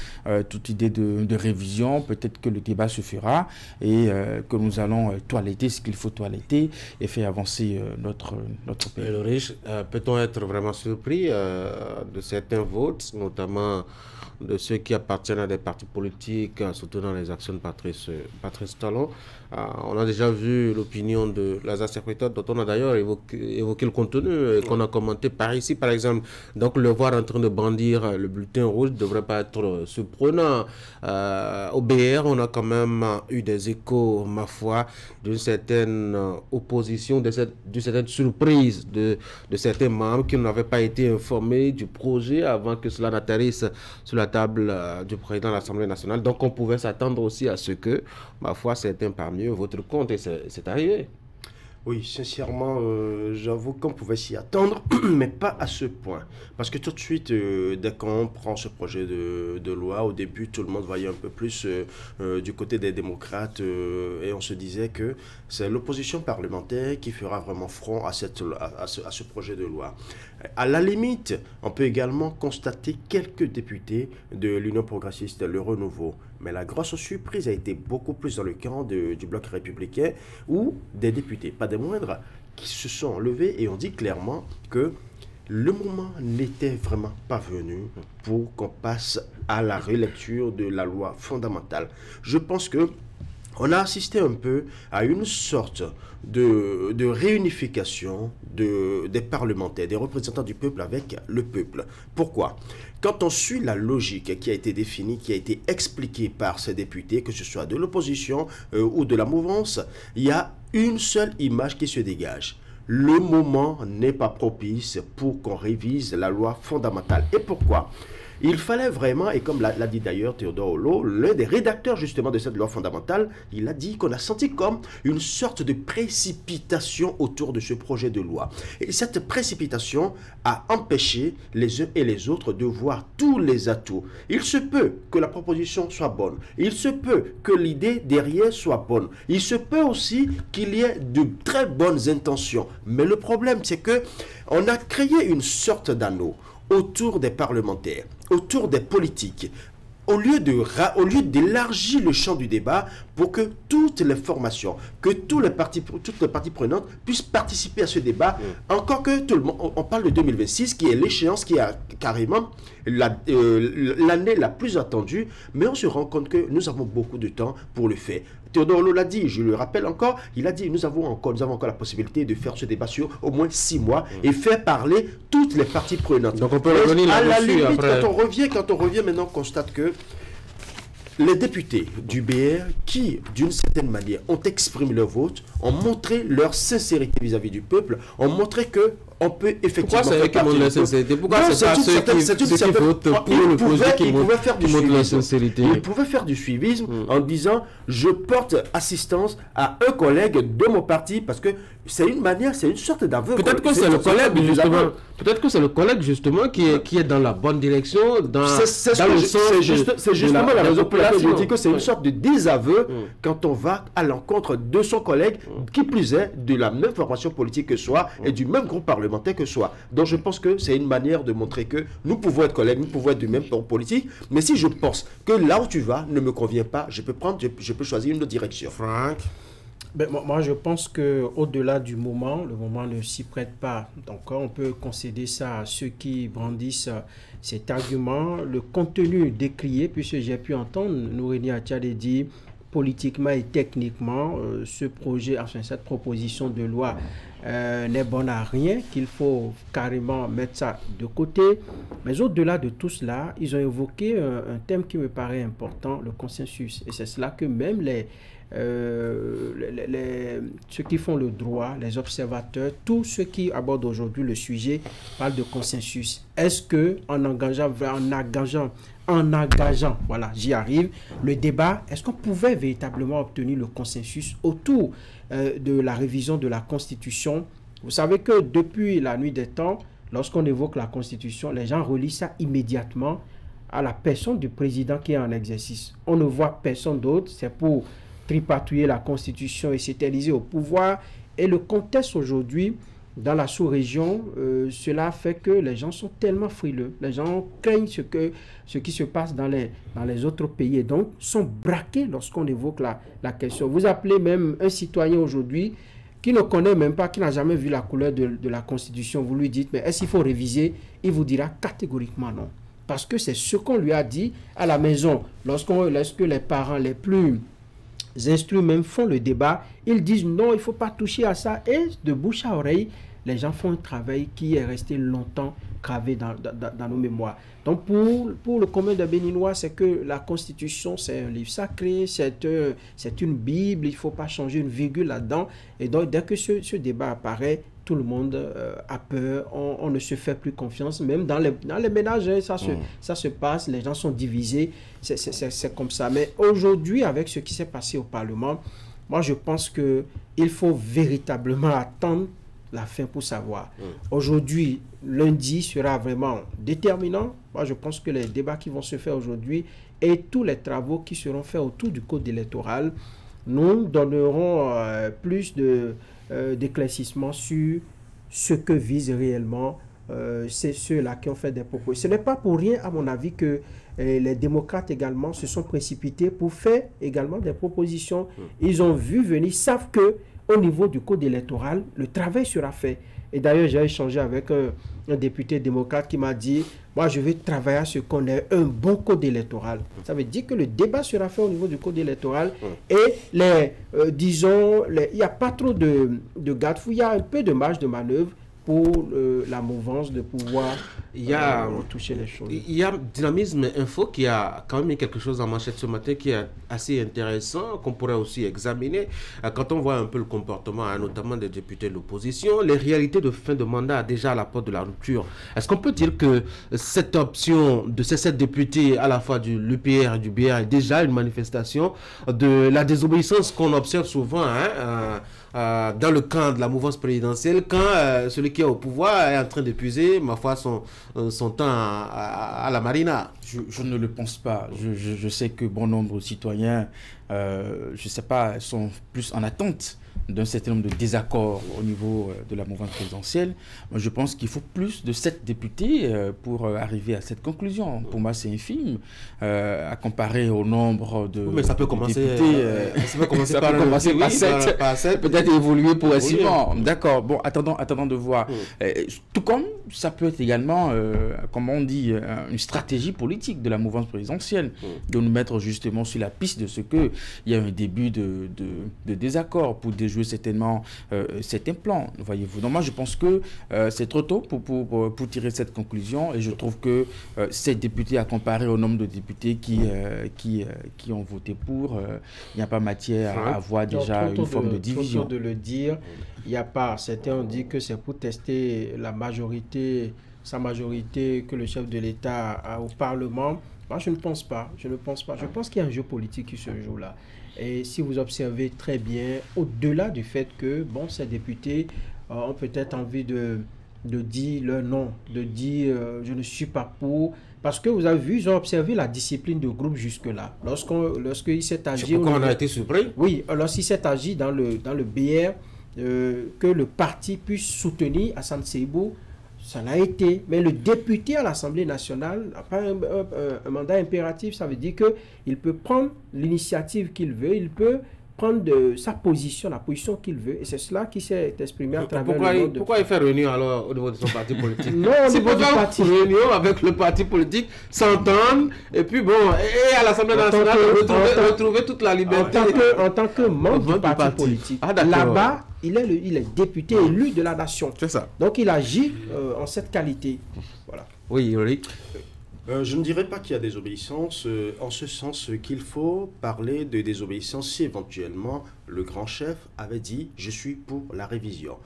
toute idée de révision. Peut-être que le débat se fera et que nous allons toiletter ce qu'il faut toiletter et faire avancer notre pays. Peut-on être vraiment surpris de certains votes, notamment de ceux qui appartiennent à des partis politiques soutenant les actions de Patrice Talon? On a déjà vu l'opinion de Lazare Secrétaire, dont on a d'ailleurs évoqué le contenu et qu'on a commenté par ici, par exemple. Donc le voir en train de brandir le bulletin rouge ne devrait pas être surprenant. Au BR, on a quand même eu des échos, ma foi, d'une certaine opposition, d'une certaine surprise de certains membres qui n'avaient pas été informés du projet avant que cela n'atterrisse sur la table du président de l'Assemblée nationale. Donc on pouvait s'attendre aussi à ce que, ma foi, certains parmi eux votent contre, et c'est arrivé. Oui, sincèrement, j'avoue qu'on pouvait s'y attendre, mais pas à ce point. Parce que tout de suite, dès qu'on prend ce projet de loi, au début, tout le monde voyait un peu plus du côté des démocrates et on se disait que c'est l'opposition parlementaire qui fera vraiment front à ce projet de loi. À la limite, on peut également constater quelques députés de l'Union progressiste, le Renouveau. Mais la grosse surprise a été beaucoup plus dans le camp du bloc républicain où des députés, pas des moindres, qui se sont levés et ont dit clairement que le moment n'était vraiment pas venu pour qu'on passe à la relecture de la loi fondamentale. Je pense que on a assisté un peu à une sorte de réunification des parlementaires, des représentants du peuple avec le peuple. Pourquoi? Quand on suit la logique qui a été définie, qui a été expliquée par ces députés, que ce soit de l'opposition ou de la mouvance, il y a une seule image qui se dégage. Le moment n'est pas propice pour qu'on révise la loi fondamentale. Et pourquoi? Il fallait vraiment, et comme l'a dit d'ailleurs Théodore Hollo, l'un des rédacteurs justement de cette loi fondamentale, il a dit qu'on a senti comme une sorte de précipitation autour de ce projet de loi. Et cette précipitation a empêché les uns et les autres de voir tous les atouts. Il se peut que la proposition soit bonne, il se peut que l'idée derrière soit bonne, il se peut aussi qu'il y ait de très bonnes intentions. Mais le problème, c'est que on a créé une sorte d'anneau autour des parlementaires, autour des politiques, au lieu d'élargir le champ du débat pour que toutes les formations, que toutes les parties prenantes puissent participer à ce débat, encore que tout le monde, on parle de 2026 qui est l'échéance qui a carrément l'année la plus attendue, mais on se rend compte que nous avons beaucoup de temps pour le faire. Théodore Hollo l'a dit, je le rappelle encore, il a dit nous avons encore la possibilité de faire ce débat sur au moins 6 mois et faire parler toutes les parties prenantes. Donc on peut revenir à la limite, après. Quand on revient maintenant, on constate que les députés du BR qui, d'une certaine manière, ont exprimé leur vote, ont montré leur sincérité vis-à-vis du peuple, ont montré que on peut effectivement... Pourquoi c'est eux qui montrent la sincérité? Pourquoi c'est pas ceux qui votent pour le projet qui montrent la sincérité? Ils pouvaient faire du suivisme en disant je porte assistance à un collègue de mon parti parce que c'est une manière, c'est une sorte d'aveu. Peut-être que c'est le collègue justement. Peut-être que c'est le collègue justement qui est dans la bonne direction, c'est justement la raison pour laquelle je dis que c'est une sorte de désaveu quand on va à l'encontre de son collègue, qui plus est de la même formation politique que soi et du même groupe parlementaire que soi. Donc je pense que c'est une manière de montrer que nous pouvons être collègues, nous pouvons être du même bord politique, mais si je pense que là où tu vas ne me convient pas, je peux choisir une autre direction. Franck? Moi, je pense qu'au-delà du moment, le moment ne s'y prête pas. Donc, on peut concéder ça à ceux qui brandissent cet argument. Le contenu décrié, puisque j'ai pu entendre Nouréni Attiade dire politiquement et techniquement, ce projet, enfin, cette proposition de loi n'est bonne à rien, qu'il faut carrément mettre ça de côté. Mais au-delà de tout cela, ils ont évoqué un thème qui me paraît important, le consensus. Et c'est cela que même ceux qui font le droit, les observateurs, tous ceux qui abordent aujourd'hui le sujet parlent de consensus. Est-ce que en engageant, voilà, j'y arrive, le débat, est-ce qu'on pouvait véritablement obtenir le consensus autour de la révision de la Constitution? Vous savez que depuis la nuit des temps, lorsqu'on évoque la Constitution, les gens relient ça immédiatement à la personne du président qui est en exercice. On ne voit personne d'autre, c'est pour tripatouiller la Constitution et s'éterniser au pouvoir. Et le contexte aujourd'hui, dans la sous-région, cela fait que les gens sont tellement frileux. Les gens craignent ce qui se passe dans les autres pays et donc sont braqués lorsqu'on évoque la question. Vous appelez même un citoyen aujourd'hui qui ne connaît même pas, qui n'a jamais vu la couleur de la Constitution. Vous lui dites, mais est-ce qu'il faut réviser? Il vous dira catégoriquement non. Parce que c'est ce qu'on lui a dit à la maison. Lorsque les parents les plus instruits même font le débat, ils disent non, il ne faut pas toucher à ça. Et de bouche à oreille, les gens font un travail qui est resté longtemps gravé dans nos mémoires. Donc pour le commun des Béninois, c'est que la Constitution, c'est un livre sacré, c'est une Bible, il ne faut pas changer une virgule là-dedans. Et donc dès que ce débat apparaît, tout le monde a peur, on ne se fait plus confiance, même dans les ménages, hein, ça se passe, les gens sont divisés, c'est comme ça. Mais aujourd'hui, avec ce qui s'est passé au Parlement, moi je pense qu'il faut véritablement attendre la fin pour savoir. Aujourd'hui, lundi sera vraiment déterminant. Moi je pense que les débats qui vont se faire aujourd'hui et tous les travaux qui seront faits autour du code électoral nous donneront plus d'éclaircissement sur ce que visent réellement c'est ceux-là qui ont fait des propos. Ce n'est pas pour rien, à mon avis, que les démocrates également se sont précipités pour faire également des propositions. Ils ont vu venir, savent que au niveau du code électoral, le travail sera fait. Et d'ailleurs, j'ai échangé avec un député démocrate qui m'a dit, moi je vais travailler à ce qu'on ait un bon code électoral. Ça veut dire que le débat sera fait au niveau du code électoral et disons, il n'y a pas trop de garde-fou, il y a un peu de marge de manœuvre pour la mouvance de pouvoir toucher les choses. Il y a Dynamisme Info qui a quand même mis quelque chose en manchette ce matin qui est assez intéressant, qu'on pourrait aussi examiner. Quand on voit un peu le comportement, notamment des députés de l'opposition, les réalités de fin de mandat déjà à la porte de la rupture. Est-ce qu'on peut dire que cette option de ces 7 députés, à la fois du l'UPR et du BR, est déjà une manifestation de la désobéissance qu'on observe souvent dans le camp de la mouvance présidentielle, quand celui qui est au pouvoir est en train d'épuiser, ma foi, son temps à la marina? Je ne le pense pas. Je sais que bon nombre de citoyens, je ne sais pas, sont plus en attente d'un certain nombre de désaccords au niveau de la mouvance présidentielle. Moi, je pense qu'il faut plus de 7 députés pour arriver à cette conclusion. Pour moi, c'est infime à comparer au nombre de mais ça peut commencer, députés. Ça peut commencer par 7, peut-être évoluer progressivement. D'accord. Bon, attendons de voir. Tout comme ça peut être également, comme on dit, une stratégie politique. politique de la mouvance présidentielle, de nous mettre justement sur la piste de ce qu'il y a un début de désaccord pour déjouer certainement certains plans, voyez-vous. Donc moi je pense que c'est trop tôt pour tirer cette conclusion, et je trouve que ces députés, à comparer au nombre de députés qui ont voté pour, il n'y a pas matière à avoir déjà une forme de division. De le dire, il n'y a pas. Certains ont dit que c'est pour tester sa majorité que le chef de l'État a au Parlement. Moi, je ne pense pas. Je pense qu'il y a un jeu politique qui se joue là. Et si vous observez très bien, au-delà du fait que, bon, ces députés ont peut-être envie de dire leur nom, de dire je ne suis pas pour. Parce que vous avez vu, ils ont observé la discipline de groupe jusque-là. Lorsqu'il s'est agi... C'est pourquoi on a été surpris. Oui, lorsqu'il s'est agi dans le BR, que le parti puisse soutenir Hassan Seibou, ça l'a été. Mais le député à l'Assemblée nationale n'a pas un mandat impératif. Ça veut dire qu'il peut prendre l'initiative qu'il veut, il peut prendre sa position, la position qu'il veut. Et c'est cela qui s'est exprimé à travers pourquoi il fait réunion alors au niveau de son parti politique? Non, au niveau du parti. Réunion avec le parti politique, s'entendre, et puis bon, et à l'Assemblée nationale, retrouver toute la liberté. En tant que membre du parti politique, là-bas, il est député élu de la nation. C'est ça. Donc il agit en cette qualité. Voilà. Oui, Yori. Je ne dirais pas qu'il y a désobéissance, en ce sens qu'il faut parler de désobéissance si éventuellement le grand chef avait dit « je suis pour la révision ».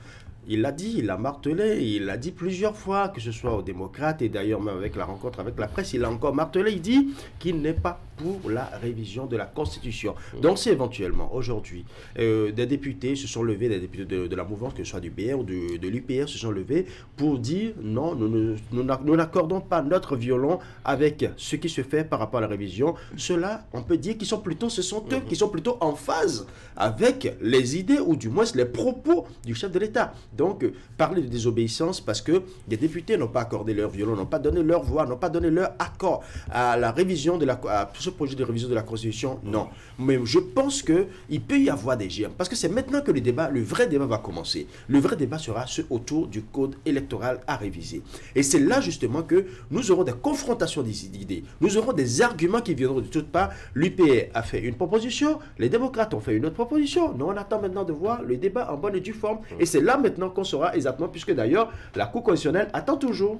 Il l'a dit, il l'a martelé, il l'a dit plusieurs fois, que ce soit aux démocrates, et d'ailleurs même avec la rencontre avec la presse, il l'a encore martelé, il dit qu'il n'est pas pour la révision de la Constitution. Donc c'est éventuellement, aujourd'hui, des députés se sont levés, des députés de la mouvance, que ce soit du BR ou de l'UPR, se sont levés pour dire non, nous n'accordons pas notre violon avec ce qui se fait par rapport à la révision. Ceux-là, on peut dire qu'ils sont plutôt, ce sont eux qui sont plutôt en phase avec les idées ou du moins les propos du chef de l'État. Donc, parler de désobéissance parce que des députés n'ont pas accordé leur violon, n'ont pas donné leur voix, n'ont pas donné leur accord à la révision à ce projet de révision de la Constitution, non. Mais je pense qu'il peut y avoir des germes. Parce que c'est maintenant que le vrai débat va commencer. Le vrai débat sera autour du code électoral à réviser. Et c'est là justement que nous aurons des confrontations d'idées. Nous aurons des arguments qui viendront de toutes parts. L'UPR a fait une proposition, les démocrates ont fait une autre proposition. Nous, on attend maintenant de voir le débat en bonne et due forme. Et c'est là maintenant qu'on saura exactement, puisque d'ailleurs, la Cour constitutionnelle attend toujours.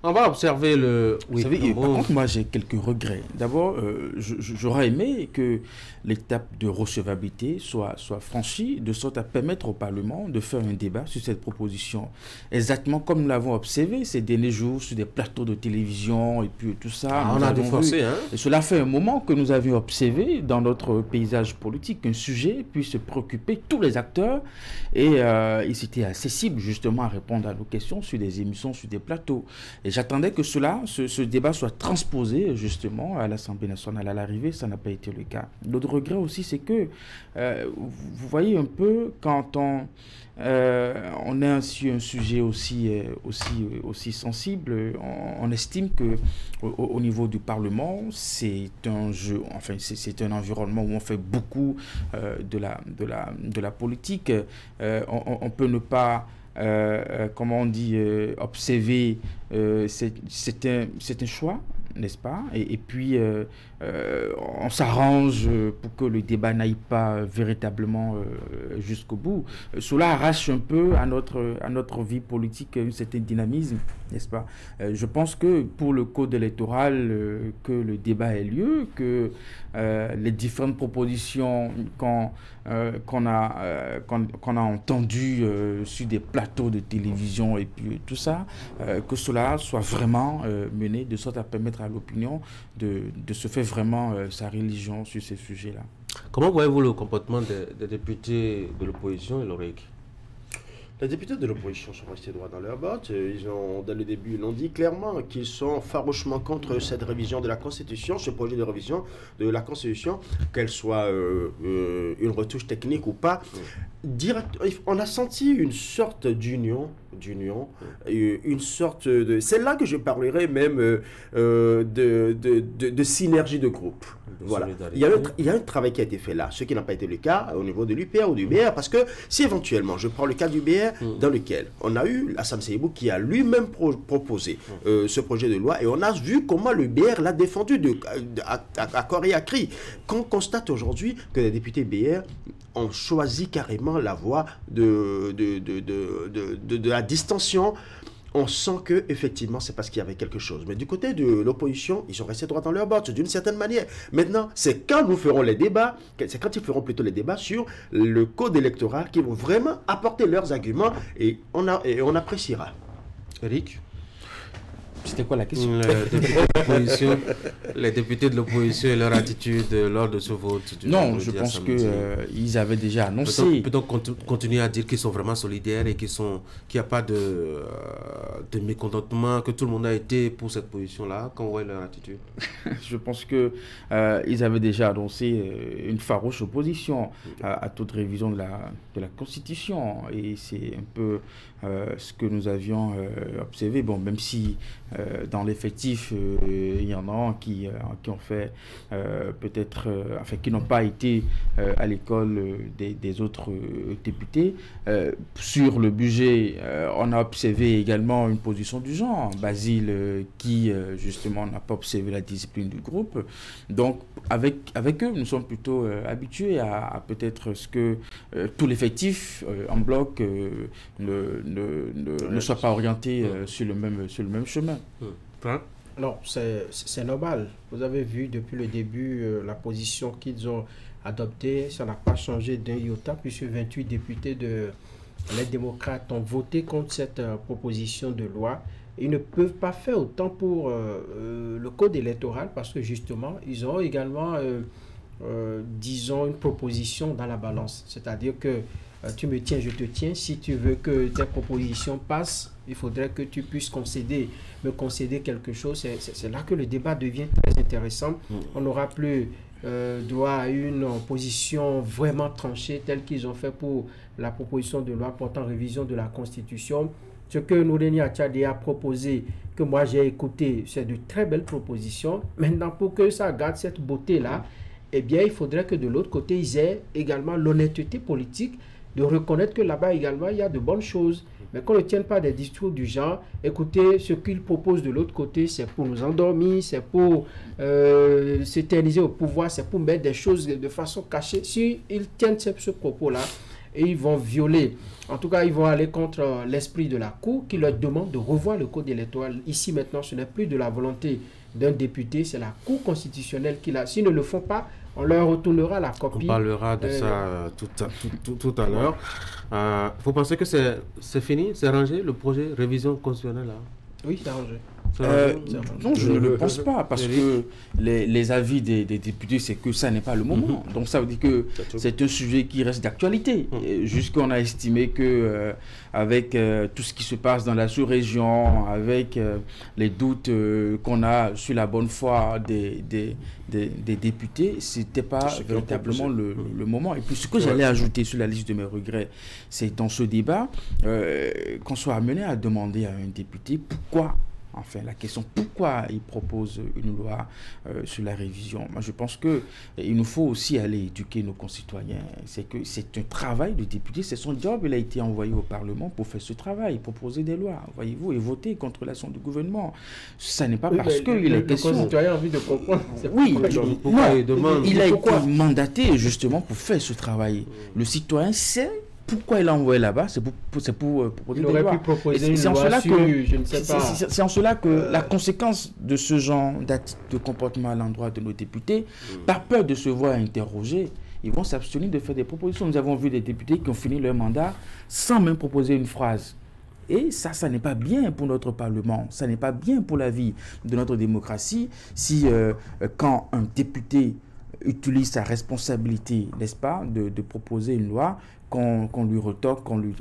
On va observer le... Oui, par contre, moi, j'ai quelques regrets. D'abord, j'aurais aimé que l'étape de recevabilité soit franchie, de sorte à permettre au Parlement de faire un débat sur cette proposition. Exactement comme nous l'avons observé ces derniers jours sur des plateaux de télévision et puis tout ça. On a défoncé, hein. Et cela fait un moment que nous avions observé dans notre paysage politique qu'un sujet puisse préoccuper tous les acteurs et ils étaient accessibles justement à répondre à nos questions sur des émissions, sur des plateaux. Et j'attendais que ce débat soit transposé justement à l'Assemblée nationale. À l'arrivée, ça n'a pas été le cas. L'autre regret aussi, c'est que vous voyez un peu quand on est sur un sujet aussi sensible, on estime que au niveau du Parlement, c'est un jeu, enfin c'est un environnement où on fait beaucoup de la politique. On peut ne pas comment on dit, observer, c'est un choix, n'est-ce pas? Et puis, on s'arrange pour que le débat n'aille pas véritablement jusqu'au bout. Cela arrache un peu à notre vie politique un certain dynamisme, n'est-ce pas? Je pense que pour le code électoral, que le débat ait lieu, que les différentes propositions qu'on a entendues sur des plateaux de télévision et puis tout ça, que cela soit vraiment mené de sorte à permettre à l'opinion de se faire vraiment sa religion sur ces sujets-là. Comment voyez-vous le comportement des députés de l'opposition et l'OREC? Les députés de l'opposition sont restés droits dans leur bottes. Dès le début, ils ont dit clairement qu'ils sont farouchement contre cette révision de la Constitution, ce projet de révision de la Constitution, qu'elle soit une retouche technique ou pas. On a senti une sorte d'union d'union, une sorte de... C'est là que je parlerai même de synergie de groupe. Voilà. Il y a un travail qui a été fait là, ce qui n'a pas été le cas au niveau de l'UPR ou du BR, parce que si éventuellement, je prends le cas du BR, dans lequel on a eu Hassan Seibou qui a lui-même proposé ce projet de loi, et on a vu comment le BR l'a défendu à corps et à cri. Qu'on constate aujourd'hui que les députés BR ont choisi carrément la voie de la distension, on sent que effectivement c'est parce qu'il y avait quelque chose. Mais du côté de l'opposition, ils sont restés droit dans leur botte d'une certaine manière. Maintenant, c'est quand nous ferons les débats, c'est quand ils feront plutôt les débats sur le code électoral qui vont vraiment apporter leurs arguments et on appréciera. Eric? C'était quoi la question? Les députés de l'opposition et leur attitude lors de ce vote. Non, je pense qu'ils avaient déjà annoncé. Peut-on continuer à dire qu'ils sont vraiment solidaires et qu'il n'y a pas de mécontentement, que tout le monde a été pour cette position-là? Quand on voit leur attitude? Je pense qu'ils avaient déjà annoncé une farouche opposition à toute révision de la Constitution. Et c'est un peu ce que nous avions observé. Bon, même si dans l'effectif, il y en a qui ont fait peut-être, enfin, qui n'ont pas été à l'école des autres députés. Sur le budget, on a observé également une position du genre. Basile, qui justement n'a pas observé la discipline du groupe. Donc, avec eux, nous sommes plutôt habitués à peut-être ce que tout l'effectif en bloc ne soit pas orienté sur le même chemin. Non, c'est normal. Vous avez vu depuis le début la position qu'ils ont adoptée. Ça n'a pas changé d'un iota, puisque 28 députés les démocrates ont voté contre cette proposition de loi. Ils ne peuvent pas faire autant pour le code électoral parce que justement, ils ont également, disons, une proposition dans la balance. C'est-à-dire que tu me tiens, je te tiens. Si tu veux que tes propositions passent, il faudrait que tu puisses me concéder quelque chose. C'est là que le débat devient très intéressant. On n'aura plus droit à une position vraiment tranchée telle qu'ils ont fait pour la proposition de loi portant révision de la Constitution. Ce que Noureni Achadi a proposé, que moi j'ai écouté, c'est de très belles propositions. Maintenant, pour que ça garde cette beauté-là, eh bien, il faudrait que de l'autre côté, ils aient également l'honnêteté politique de reconnaître que là-bas également, il y a de bonnes choses. Mais qu'on ne tienne pas des discours du genre, écoutez, ce qu'ils proposent de l'autre côté, c'est pour nous endormir, c'est pour s'éterniser au pouvoir, c'est pour mettre des choses de façon cachée. S'ils tiennent ce propos-là, et ils vont violer, en tout cas, ils vont aller contre l'esprit de la Cour qui leur demande de revoir le code électoral. Ici, maintenant, ce n'est plus de la volonté d'un député, c'est la Cour constitutionnelle qui l'a. S'ils ne le font pas, on leur retournera la copie. On parlera de ça tout à l'heure. Vous pensez que c'est fini, c'est rangé, le projet révision constitutionnelle là? Oui, c'est rangé. Non, je ne le pense pas, parce que les avis des députés, c'est que ça n'est pas le moment. Donc ça veut dire que c'est un sujet qui reste d'actualité. Jusqu'on a estimé que avec tout ce qui se passe dans la sous-région, avec les doutes qu'on a sur la bonne foi des députés, c'était pas véritablement le moment. Et puis ce que j'allais ajouter sur la liste de mes regrets, c'est dans ce débat qu'on soit amené à demander à un député pourquoi. Enfin, la question pourquoi il propose une loi sur la révision. Moi, je pense qu'il nous faut aussi aller éduquer nos concitoyens. C'est que c'est un travail de député, c'est son job. Il a été envoyé au Parlement pour faire ce travail, proposer des lois, voyez-vous, et voter contre l'action du gouvernement. Ça n'est pas parce qu'il est question... Le concitoyen a envie de comprendre. Oui, il a été mandaté justement pour faire ce travail. Le citoyen sait pourquoi il l'a envoyé là-bas, c'est pour proposer des lois. C'est en cela que la conséquence de ce genre de comportement à l'endroit de nos députés, par peur de se voir interrogés, ils vont s'abstenir de faire des propositions. Nous avons vu des députés qui ont fini leur mandat sans même proposer une phrase. Et ça n'est pas bien pour notre Parlement, ça n'est pas bien pour la vie de notre démocratie si quand un député utilise sa responsabilité, n'est-ce pas, de proposer une loi, qu'on lui retoque, qu'on lui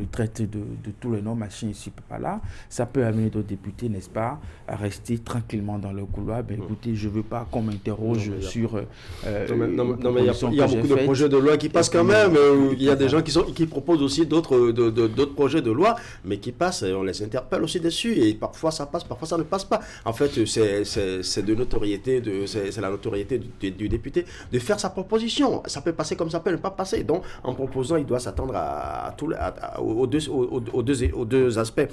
traite de tous les noms, machin, ici, pas là. Ça peut amener d'autres députés, n'est-ce pas, à rester tranquillement dans le couloir. Ben, écoutez, je ne veux pas qu'on m'interroge sur... non, mais il y a beaucoup de projets de loi qui passent quand même. Il y a des gens qui proposent aussi d'autres projets de loi, mais qui passent et on les interpelle aussi dessus. Et parfois ça passe, parfois ça ne passe pas. En fait, c'est de notoriété, c'est la notoriété du député de faire sa proposition. Ça peut passer comme ça peut ne pas passer. Donc, en proposant, il doit s'attendre aux deux aspects.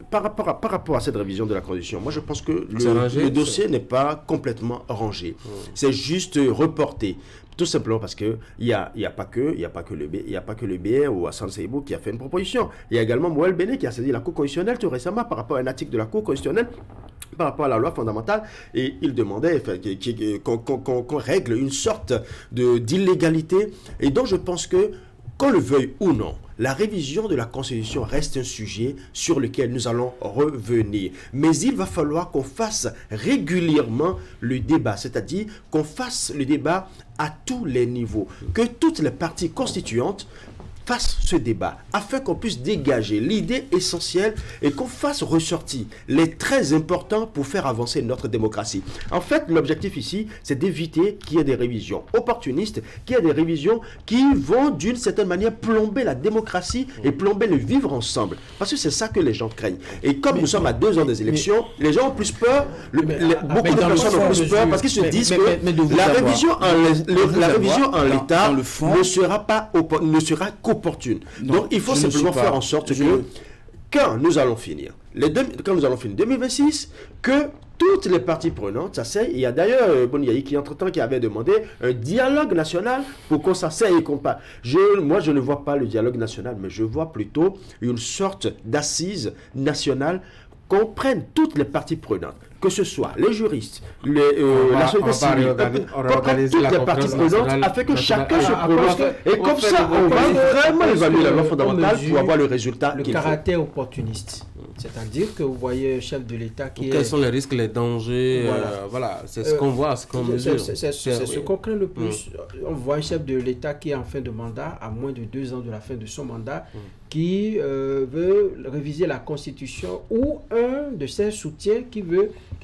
Par rapport à cette révision de la Constitution, moi je pense que le dossier n'est pas complètement rangé. C'est juste reporté. Tout simplement parce qu'il n'y a pas que le BR ou Hassan Seibou qui a fait une proposition. Il y a également Moël Béné qui a saisi la Cour constitutionnelle tout récemment par rapport à un article de la Cour constitutionnelle par rapport à la loi fondamentale, et il demandait qu'on règle une sorte d'illégalité. Et donc je pense que, qu'on le veuille ou non, la révision de la Constitution reste un sujet sur lequel nous allons revenir. Mais il va falloir qu'on fasse régulièrement le débat, c'est-à-dire qu'on fasse le débat à tous les niveaux, que toutes les parties constituantes fasse ce débat afin qu'on puisse dégager l'idée essentielle et qu'on fasse ressortir les traits importants pour faire avancer notre démocratie. En fait, l'objectif ici, c'est d'éviter qu'il y ait des révisions opportunistes, qu'il y ait des révisions qui vont d'une certaine manière plomber la démocratie et plomber le vivre ensemble. Parce que c'est ça que les gens craignent. Et comme nous sommes à 2 ans des élections, les gens ont plus peur, beaucoup de personnes ont plus peur parce qu'ils se disent que la révision en l'état ne sera qu'opportune. Donc il faut simplement faire en sorte que quand nous allons finir 2026, que toutes les parties prenantes s'asseyent. Il y a d'ailleurs Boniaï qui entre-temps qui avait demandé un dialogue national pour qu'on s'asseye et qu'on parle. Moi je ne vois pas le dialogue national, mais je vois plutôt une sorte d'assise nationale qu'on prenne toutes les parties prenantes, que ce soit les juristes, la société civile, qu'on prenne toutes les parties prenantes afin que chacun se prononce. Et comme ça, on va vraiment évaluer la loi fondamentale pour avoir le résultat qu'il faut. Le caractère opportuniste. C'est-à-dire que vous voyez un chef de l'État qui Quels sont les risques, les dangers, voilà, c'est ce qu'on voit, ce qu'on mesure. C'est ce qu'on craint le plus. On voit un chef de l'État qui est en fin de mandat, à moins de 2 ans de la fin de son mandat, qui veut réviser la Constitution, ou un de ses soutiens qui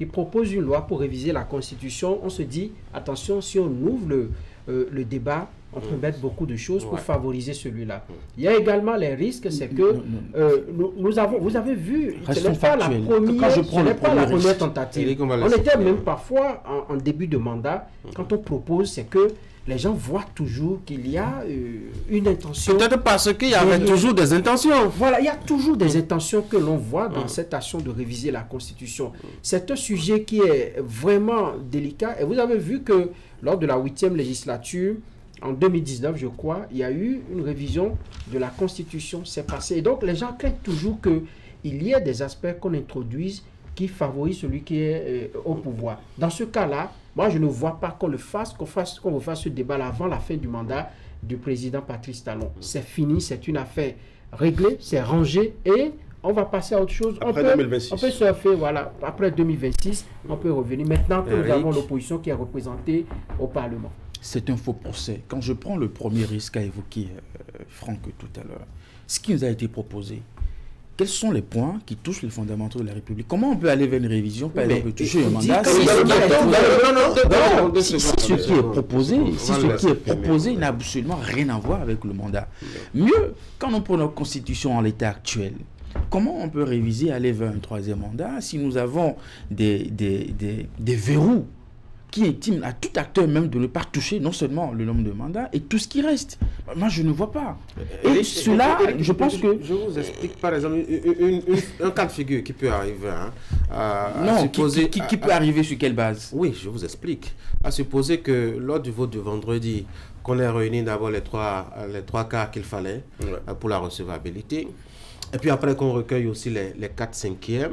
propose une loi pour réviser la Constitution. On se dit, attention, si on ouvre le débat, on peut mettre beaucoup de choses pour favoriser celui-là. Il y a également les risques, c'est que vous avez vu, ce n'est pas la première tentative. On était même parfois en début de mandat, quand on propose, c'est que les gens voient toujours qu'il y a une intention. Peut-être parce qu'il y avait toujours des intentions. Voilà, il y a toujours des intentions que l'on voit dans cette action de réviser la Constitution. C'est un sujet qui est vraiment délicat. Et vous avez vu que lors de la 8e législature, en 2019, je crois, il y a eu une révision de la Constitution, c'est passé. Et donc, les gens craignent toujours qu'il y ait des aspects qu'on introduise qui favorisent celui qui est au pouvoir. Dans ce cas-là, moi, je ne vois pas qu'on refasse ce débat avant la fin du mandat du président Patrice Talon. C'est fini, c'est une affaire réglée, c'est rangé et on va passer à autre chose. Après 2026. On peut surfer, voilà. Après 2026, on peut revenir. Maintenant que nous avons l'opposition qui est représentée au Parlement. C'est un faux procès. Quand je prends le premier risque à évoquer, Franck, tout à l'heure, ce qui nous a été proposé, quels sont les points qui touchent les fondamentaux de la République? Comment on peut aller vers une révision, par exemple, toucher un mandat? Si ce qui est proposé n'a absolument rien à voir avec le mandat. Mieux, quand on prend notre constitution en l'état actuel, comment on peut réviser, aller vers un 3e mandat si nous avons des verrous qui intime à tout acteur même de ne pas toucher non seulement le nombre de mandats et tout ce qui reste? Moi, je ne vois pas. Et cela, je pense que... Je vous explique par exemple un cas de figure qui peut arriver. Qui peut arriver sur quelle base? Oui, je vous explique. À supposer que lors du vote de vendredi, qu'on ait réuni d'abord les trois cas qu'il fallait pour la recevabilité, et puis après qu'on recueille aussi les 4/5e,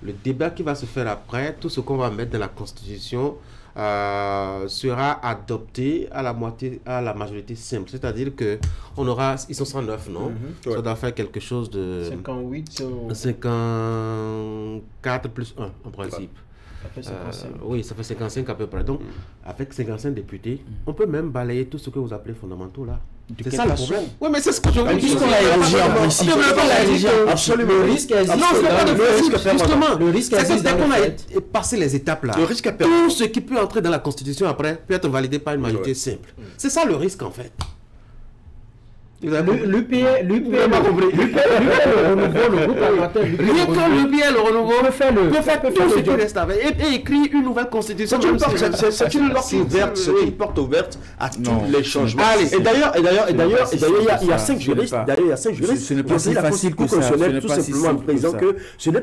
le débat qui va se faire après, tout ce qu'on va mettre dans la Constitution sera adopté à la majorité simple. C'est-à-dire que on aura, ils sont 109, non? Ça doit faire quelque chose de 58 54 plus 1 en principe. Ça fait 55. Oui, ça fait 55 à peu près. Donc, avec 55 députés, on peut même balayer tout ce que vous appelez fondamentaux là. C'est ça le problème. Oui, mais c'est ce que je veux dire. Puisqu'on l'a érigé en principe. Absolument. Le risque existe. Non, ce n'est pas le risque. Justement, le risque existe. Dès qu'on a passé les étapes là, tout ce qui peut entrer dans la Constitution après peut être validé par une majorité simple. C'est ça le risque en fait. L'UPL, le renouveau, le groupe parlementaire, rien que l'UPL, le renouveau, peut faire tout ce qui reste avec et écrire une nouvelle constitution. C'est une porte ouverte à tous les changements. Et d'ailleurs, il y a 5 juristes. Ce n'est pas si facile que ça. Tout simplement en précisant que ce n'est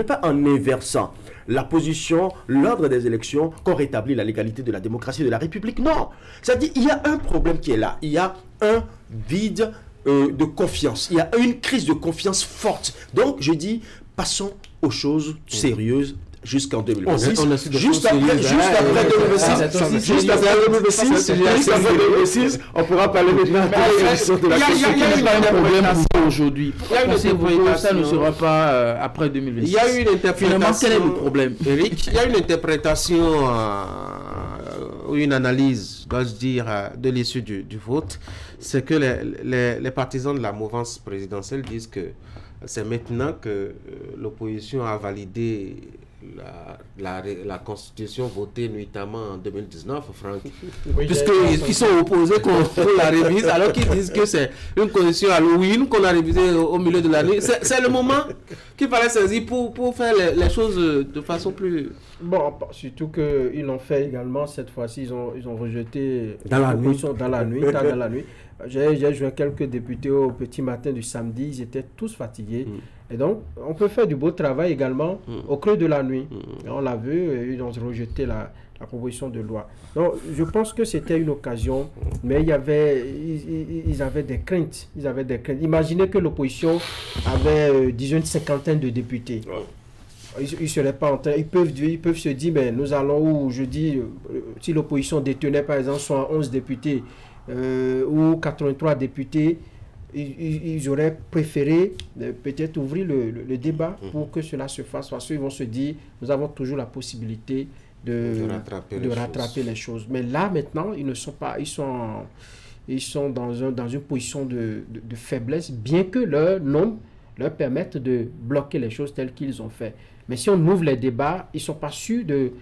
pas en inversant la position, l'ordre des élections qu'on rétablit la légalité de la démocratie de la République. Non. C'est-à-dire il y a un problème qui est là. Il y a un vide de confiance. Il y a une crise de confiance forte. Donc, je dis, passons aux choses sérieuses jusqu'en 2026. Juste après 2026, on pourra parler maintenant de la question. Un problème aujourd'hui. Ça ne sera pas après 2026. Il y a une interprétation. Finalement, quel est le problème, Eric? Il y a une interprétation ou une analyse, dois-je dire, de l'issue du vote. C'est que les partisans de la mouvance présidentielle disent que c'est maintenant que l'opposition a validé la constitution votée nuitamment en 2019, Franck. Oui, puisqu'ils sont opposés qu'on la révise, alors qu'ils disent que c'est une constitution Halloween qu'on a révisée au milieu de l'année. C'est le moment qu'il fallait saisir pour faire les choses de façon plus... Bon, surtout qu'ils l'ont fait également cette fois-ci, ils ont rejeté dans la nuit. Dans la nuit. J'ai joué quelques députés au petit matin du samedi, ils étaient tous fatigués. Et donc, on peut faire du beau travail également au creux de la nuit. Et on l'a vu, ils ont rejeté la proposition de loi. Donc, je pense que c'était une occasion, mais ils avaient des craintes. Imaginez que l'opposition avait, disons, une cinquantaine de députés. Ils seraient pas en train, ils peuvent se dire, ben, nous allons, ou je dis, si l'opposition détenait par exemple 111 députés ou 83 députés, ils auraient préféré peut-être ouvrir le débat pour que cela se fasse, parce qu'ils vont se dire, nous avons toujours la possibilité de rattraper les choses. Mais là, maintenant, ils ne sont pas, ils sont dans une position de faiblesse, bien que leur nombre leur permette de bloquer les choses telles qu'ils ont fait. Mais si on ouvre les débats, ils ne sont pas sûrs de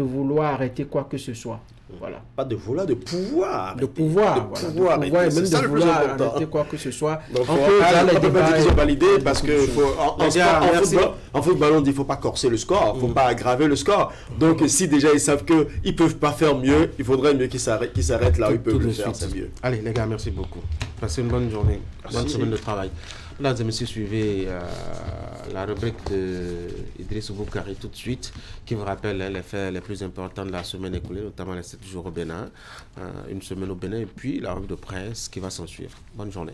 vouloir arrêter quoi que ce soit. Voilà. Pas de vouloir, de pouvoir. De pouvoir, et même de vouloir arrêter quoi que ce soit. Donc, on peut les débats qu'ils ont validés parce que en football, on dit qu'il ne faut pas corser le score, il ne faut pas aggraver le score. Donc, si déjà ils savent qu'ils ne peuvent pas faire mieux, il faudrait mieux qu'ils s'arrêtent là où ils peuvent le faire, c'est mieux. Allez, les gars, merci beaucoup. Passez une bonne journée, bonne semaine de travail. Mesdames et messieurs, suivez la rubrique d'Idriss Boukari tout de suite, qui vous rappelle les faits les plus importants de la semaine écoulée, notamment les 7 jours au Bénin, une semaine au Bénin, et puis la revue de presse qui va s'en suivre. Bonne journée.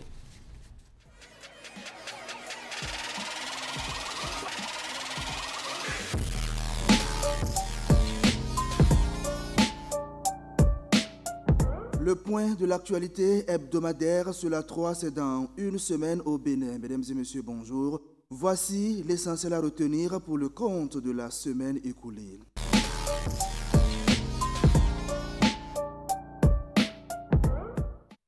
Le point de l'actualité hebdomadaire sur la 3, c'est dans une semaine au Bénin. Mesdames et messieurs, bonjour. Voici l'essentiel à retenir pour le compte de la semaine écoulée.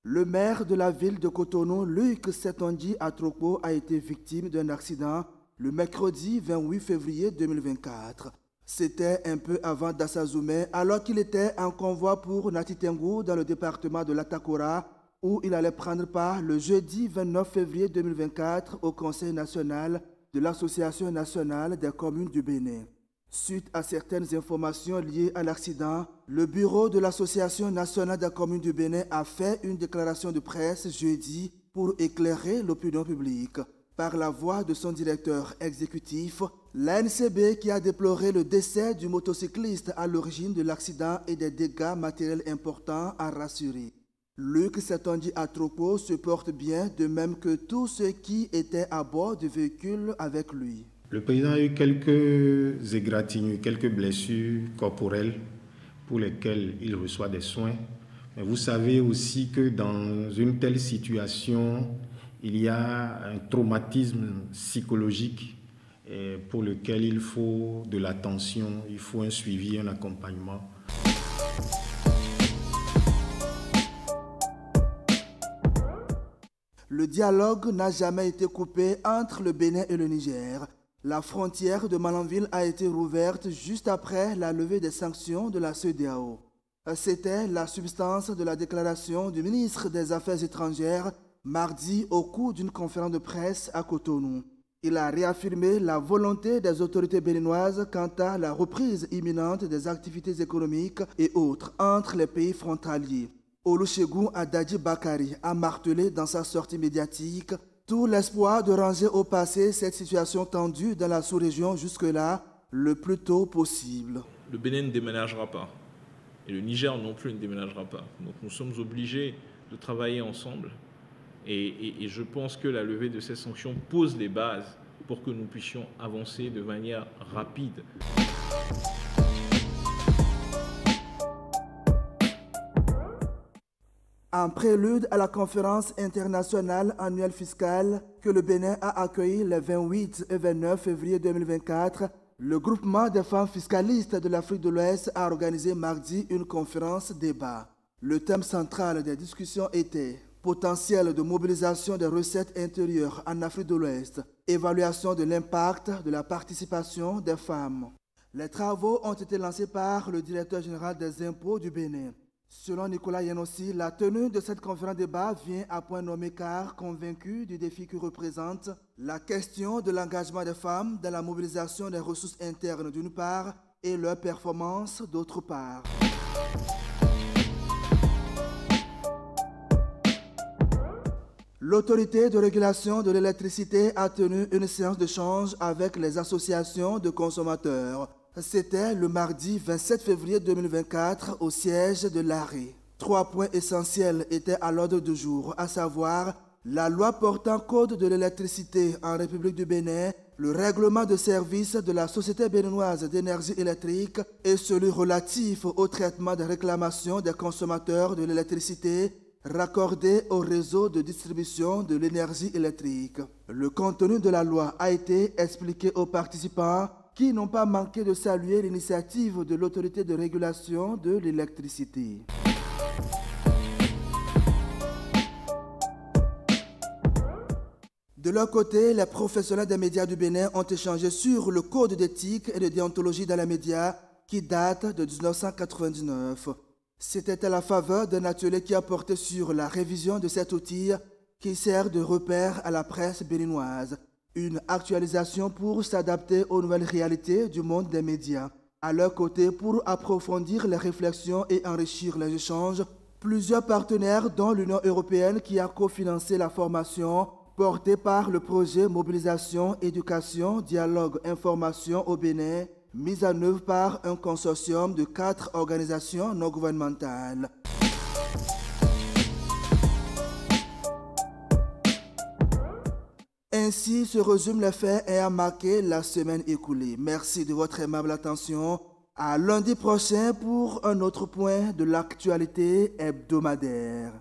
Le maire de la ville de Cotonou, Luc Setondji Atropo, a été victime d'un accident le mercredi 28 février 2024. C'était un peu avant Dassazoumé, alors qu'il était en convoi pour Natitengu dans le département de l'Atakora, où il allait prendre part le jeudi 29 février 2024 au Conseil national de l'Association nationale des communes du Bénin. Suite à certaines informations liées à l'accident, le bureau de l'Association nationale des communes du Bénin a fait une déclaration de presse jeudi pour éclairer l'opinion publique. Par la voix de son directeur exécutif, l'ANCB qui a déploré le décès du motocycliste à l'origine de l'accident et des dégâts matériels importants a rassuré. Luc Setondji Atropo se porte bien, de même que tous ceux qui étaient à bord du véhicule avec lui. Le président a eu quelques égratignures, quelques blessures corporelles pour lesquelles il reçoit des soins. Mais vous savez aussi que dans une telle situation, il y a un traumatisme psychologique pour lequel il faut de l'attention, il faut un suivi, un accompagnement. Le dialogue n'a jamais été coupé entre le Bénin et le Niger. La frontière de Malanville a été rouverte juste après la levée des sanctions de la CEDEAO. C'était la substance de la déclaration du ministre des Affaires étrangères mardi au cours d'une conférence de presse à Cotonou. Il a réaffirmé la volonté des autorités béninoises quant à la reprise imminente des activités économiques et autres entre les pays frontaliers. Olusegun Adadi Bakari a martelé dans sa sortie médiatique tout l'espoir de ranger au passé cette situation tendue dans la sous-région jusque-là le plus tôt possible. Le Bénin ne déménagera pas et le Niger non plus ne déménagera pas. Donc nous sommes obligés de travailler ensemble et je pense que la levée de ces sanctions pose les bases pour que nous puissions avancer de manière rapide. En prélude à la conférence internationale annuelle fiscale que le Bénin a accueillie les 28 et 29 février 2024, le groupement des femmes fiscalistes de l'Afrique de l'Ouest a organisé mardi une conférence débat. Le thème central des discussions était potentiel de mobilisation des recettes intérieures en Afrique de l'Ouest, évaluation de l'impact de la participation des femmes. Les travaux ont été lancés par le directeur général des impôts du Bénin. Selon Nicolas Yenossi, la tenue de cette conférence débat vient à point nommé car convaincu du défi que représente la question de l'engagement des femmes dans la mobilisation des ressources internes d'une part et leur performance d'autre part. L'autorité de régulation de l'électricité a tenu une séance d'échange avec les associations de consommateurs. C'était le mardi 27 février 2024 au siège de l'AREE. 3 points essentiels étaient à l'ordre du jour, à savoir la loi portant code de l'électricité en République du Bénin, le règlement de service de la Société béninoise d'énergie électrique et celui relatif au traitement des réclamations des consommateurs de l'électricité raccordés au réseau de distribution de l'énergie électrique. Le contenu de la loi a été expliqué aux participants qui n'ont pas manqué de saluer l'initiative de l'autorité de régulation de l'électricité. De leur côté, les professionnels des médias du Bénin ont échangé sur le code d'éthique et de déontologie dans les médias qui date de 1999. C'était à la faveur d'un atelier qui a porté sur la révision de cet outil qui sert de repère à la presse béninoise. Une actualisation pour s'adapter aux nouvelles réalités du monde des médias. À leur côté, pour approfondir les réflexions et enrichir les échanges, plusieurs partenaires, dont l'Union européenne qui a cofinancé la formation portée par le projet Mobilisation, Éducation, Dialogue, Information au Bénin, mise en œuvre par un consortium de 4 organisations non gouvernementales. Ainsi se résument les faits ayant marqué la semaine écoulée. Merci de votre aimable attention. À lundi prochain pour un autre point de l'actualité hebdomadaire.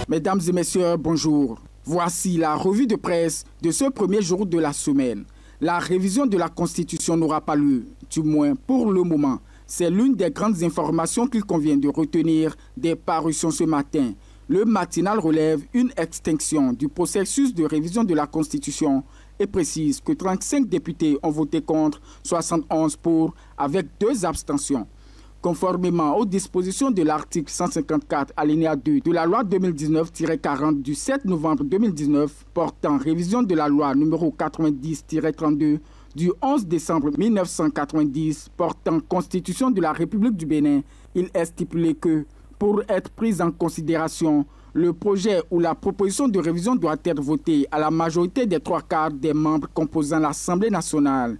Mesdames et messieurs, bonjour. Voici la revue de presse de ce premier jour de la semaine. La révision de la Constitution n'aura pas lieu, du moins pour le moment. C'est l'une des grandes informations qu'il convient de retenir des parutions ce matin. Le matinal relève une extinction du processus de révision de la Constitution et précise que 35 députés ont voté contre, 71 pour, avec 2 abstentions. Conformément aux dispositions de l'article 154 alinéa 2 de la loi 2019-40 du 7 novembre 2019 portant révision de la loi numéro 90-32 du 11 décembre 1990 portant constitution de la République du Bénin, il est stipulé que, pour être pris en considération, le projet ou la proposition de révision doit être voté à la majorité des 3/4 des membres composant l'Assemblée nationale.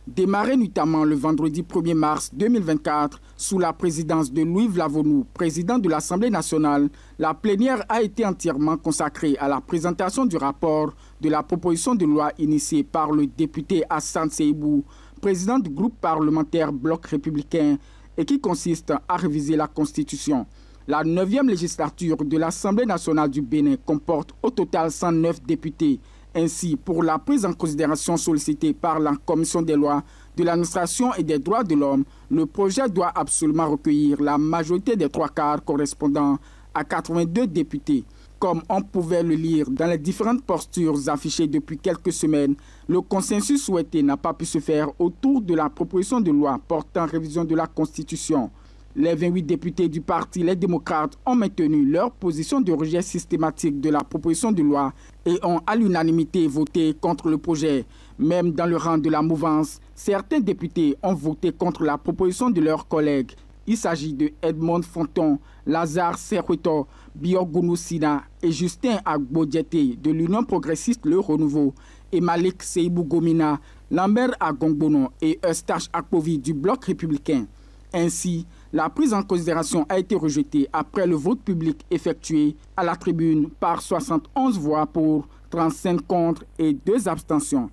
Démarrée notamment le vendredi 1er mars 2024 sous la présidence de Louis Vlavonou, président de l'Assemblée nationale, la plénière a été entièrement consacrée à la présentation du rapport de la proposition de loi initiée par le député Hassan Seibou, président du groupe parlementaire Bloc républicain, et qui consiste à réviser la Constitution. La 9e législature de l'Assemblée nationale du Bénin comporte au total 109 députés. Ainsi, pour la prise en considération sollicitée par la Commission des lois, de l'administration et des droits de l'homme, le projet doit absolument recueillir la majorité des 3/4 correspondant à 82 députés. Comme on pouvait le lire dans les différentes postures affichées depuis quelques semaines, le consensus souhaité n'a pas pu se faire autour de la proposition de loi portant révision de la Constitution. Les 28 députés du parti Les Démocrates ont maintenu leur position de rejet systématique de la proposition de loi et ont à l'unanimité voté contre le projet. Même dans le rang de la mouvance, certains députés ont voté contre la proposition de leurs collègues. Il s'agit de Edmond Fonton, Lazare Serhueto, Biogounou Sina et Justin Agbodjete de l'Union progressiste Le Renouveau et Malik Seibou Gomina, Lambert Agongbono et Eustache Akpovi du Bloc républicain. Ainsi, la prise en considération a été rejetée après le vote public effectué à la tribune par 71 voix pour, 35 contre et 2 abstentions.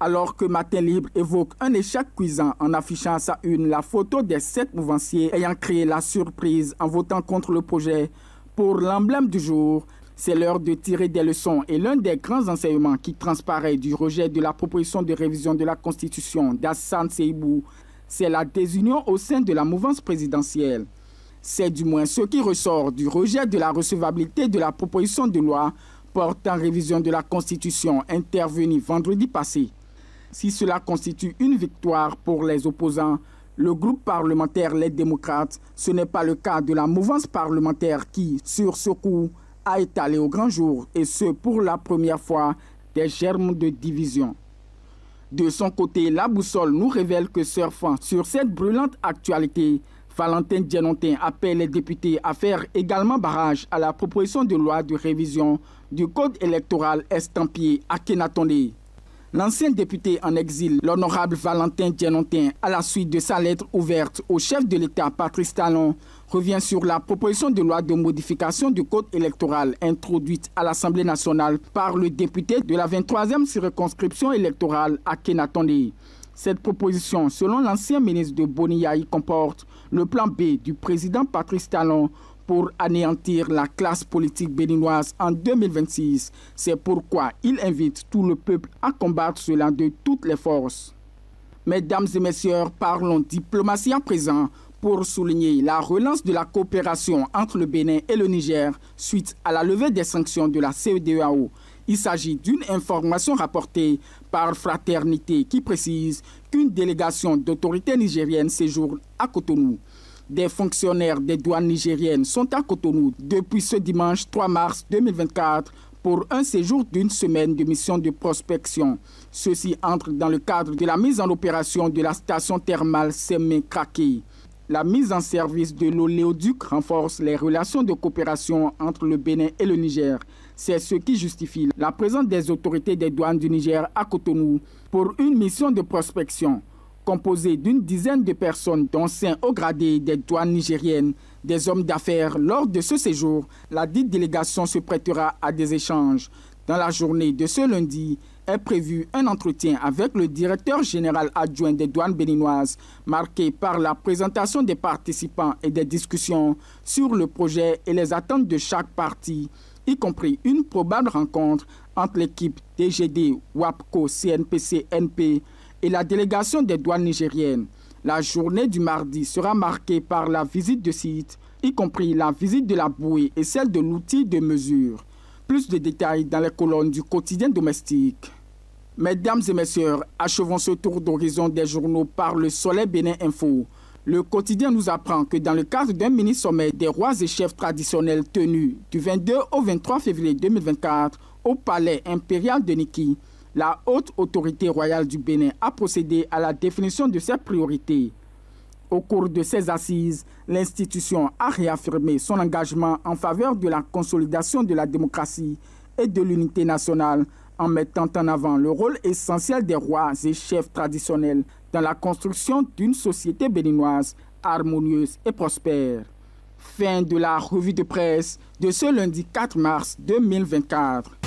Alors que Matin Libre évoque un échec cuisant en affichant à sa une la photo des 7 mouvanciers ayant créé la surprise en votant contre le projet, pour l'emblème du jour, c'est l'heure de tirer des leçons et l'un des grands enseignements qui transparaît du rejet de la proposition de révision de la Constitution d'Hassan Seibou, c'est la désunion au sein de la mouvance présidentielle. C'est du moins ce qui ressort du rejet de la recevabilité de la proposition de loi portant révision de la Constitution intervenue vendredi passé. Si cela constitue une victoire pour les opposants, le groupe parlementaire Les Démocrates, ce n'est pas le cas de la mouvance parlementaire qui, sur ce coup, a étalé au grand jour, et ce pour la première fois, des germes de division. De son côté, la boussole nous révèle que surfant sur cette brûlante actualité, Valentin Djenontin appelle les députés à faire également barrage à la proposition de loi de révision du code électoral estampillé Akhenatonde. L'ancien député en exil, l'honorable Valentin Djenontin, à la suite de sa lettre ouverte au chef de l'État Patrice Talon, revient sur la proposition de loi de modification du code électoral introduite à l'Assemblée nationale par le député de la 23e circonscription électorale Akhenatonde. Cette proposition, selon l'ancien ministre de Boniaï, comporte le plan B du président Patrice Talon pour anéantir la classe politique béninoise en 2026. C'est pourquoi il invite tout le peuple à combattre cela de toutes les forces. Mesdames et messieurs, parlons diplomatie à présent pour souligner la relance de la coopération entre le Bénin et le Niger suite à la levée des sanctions de la CEDEAO. Il s'agit d'une information rapportée par Fraternité qui précise qu'une délégation d'autorités nigériennes séjourne à Cotonou. Des fonctionnaires des douanes nigériennes sont à Cotonou depuis ce dimanche 3 mars 2024 pour un séjour d'une semaine de mission de prospection. Ceci entre dans le cadre de la mise en opération de la station thermale Sémé-Kraké. La mise en service de l'oléoduc renforce les relations de coopération entre le Bénin et le Niger. C'est ce qui justifie la présence des autorités des douanes du Niger à Cotonou pour une mission de prospection composée d'une dizaine de personnes, dont 5 hauts gradés des douanes nigériennes, des hommes d'affaires. Lors de ce séjour, la dite délégation se prêtera à des échanges. Dans la journée de ce lundi, est prévu un entretien avec le directeur général adjoint des douanes béninoises, marqué par la présentation des participants et des discussions sur le projet et les attentes de chaque partie, y compris une probable rencontre entre l'équipe DGD, WAPCO, CNPC, NP et la délégation des douanes nigériennes. La journée du mardi sera marquée par la visite de site, y compris la visite de la bouée et celle de l'outil de mesure. Plus de détails dans les colonnes du quotidien domestique. Mesdames et messieurs, achevons ce tour d'horizon des journaux par le Soleil Bénin Info. Le quotidien nous apprend que dans le cadre d'un mini-sommet des rois et chefs traditionnels tenu du 22 au 23 février 2024 au palais impérial de Niki, la haute autorité royale du Bénin a procédé à la définition de ses priorités. Au cours de ces assises, l'institution a réaffirmé son engagement en faveur de la consolidation de la démocratie et de l'unité nationale en mettant en avant le rôle essentiel des rois et chefs traditionnels dans la construction d'une société béninoise harmonieuse et prospère. Fin de la revue de presse de ce lundi 4 mars 2024.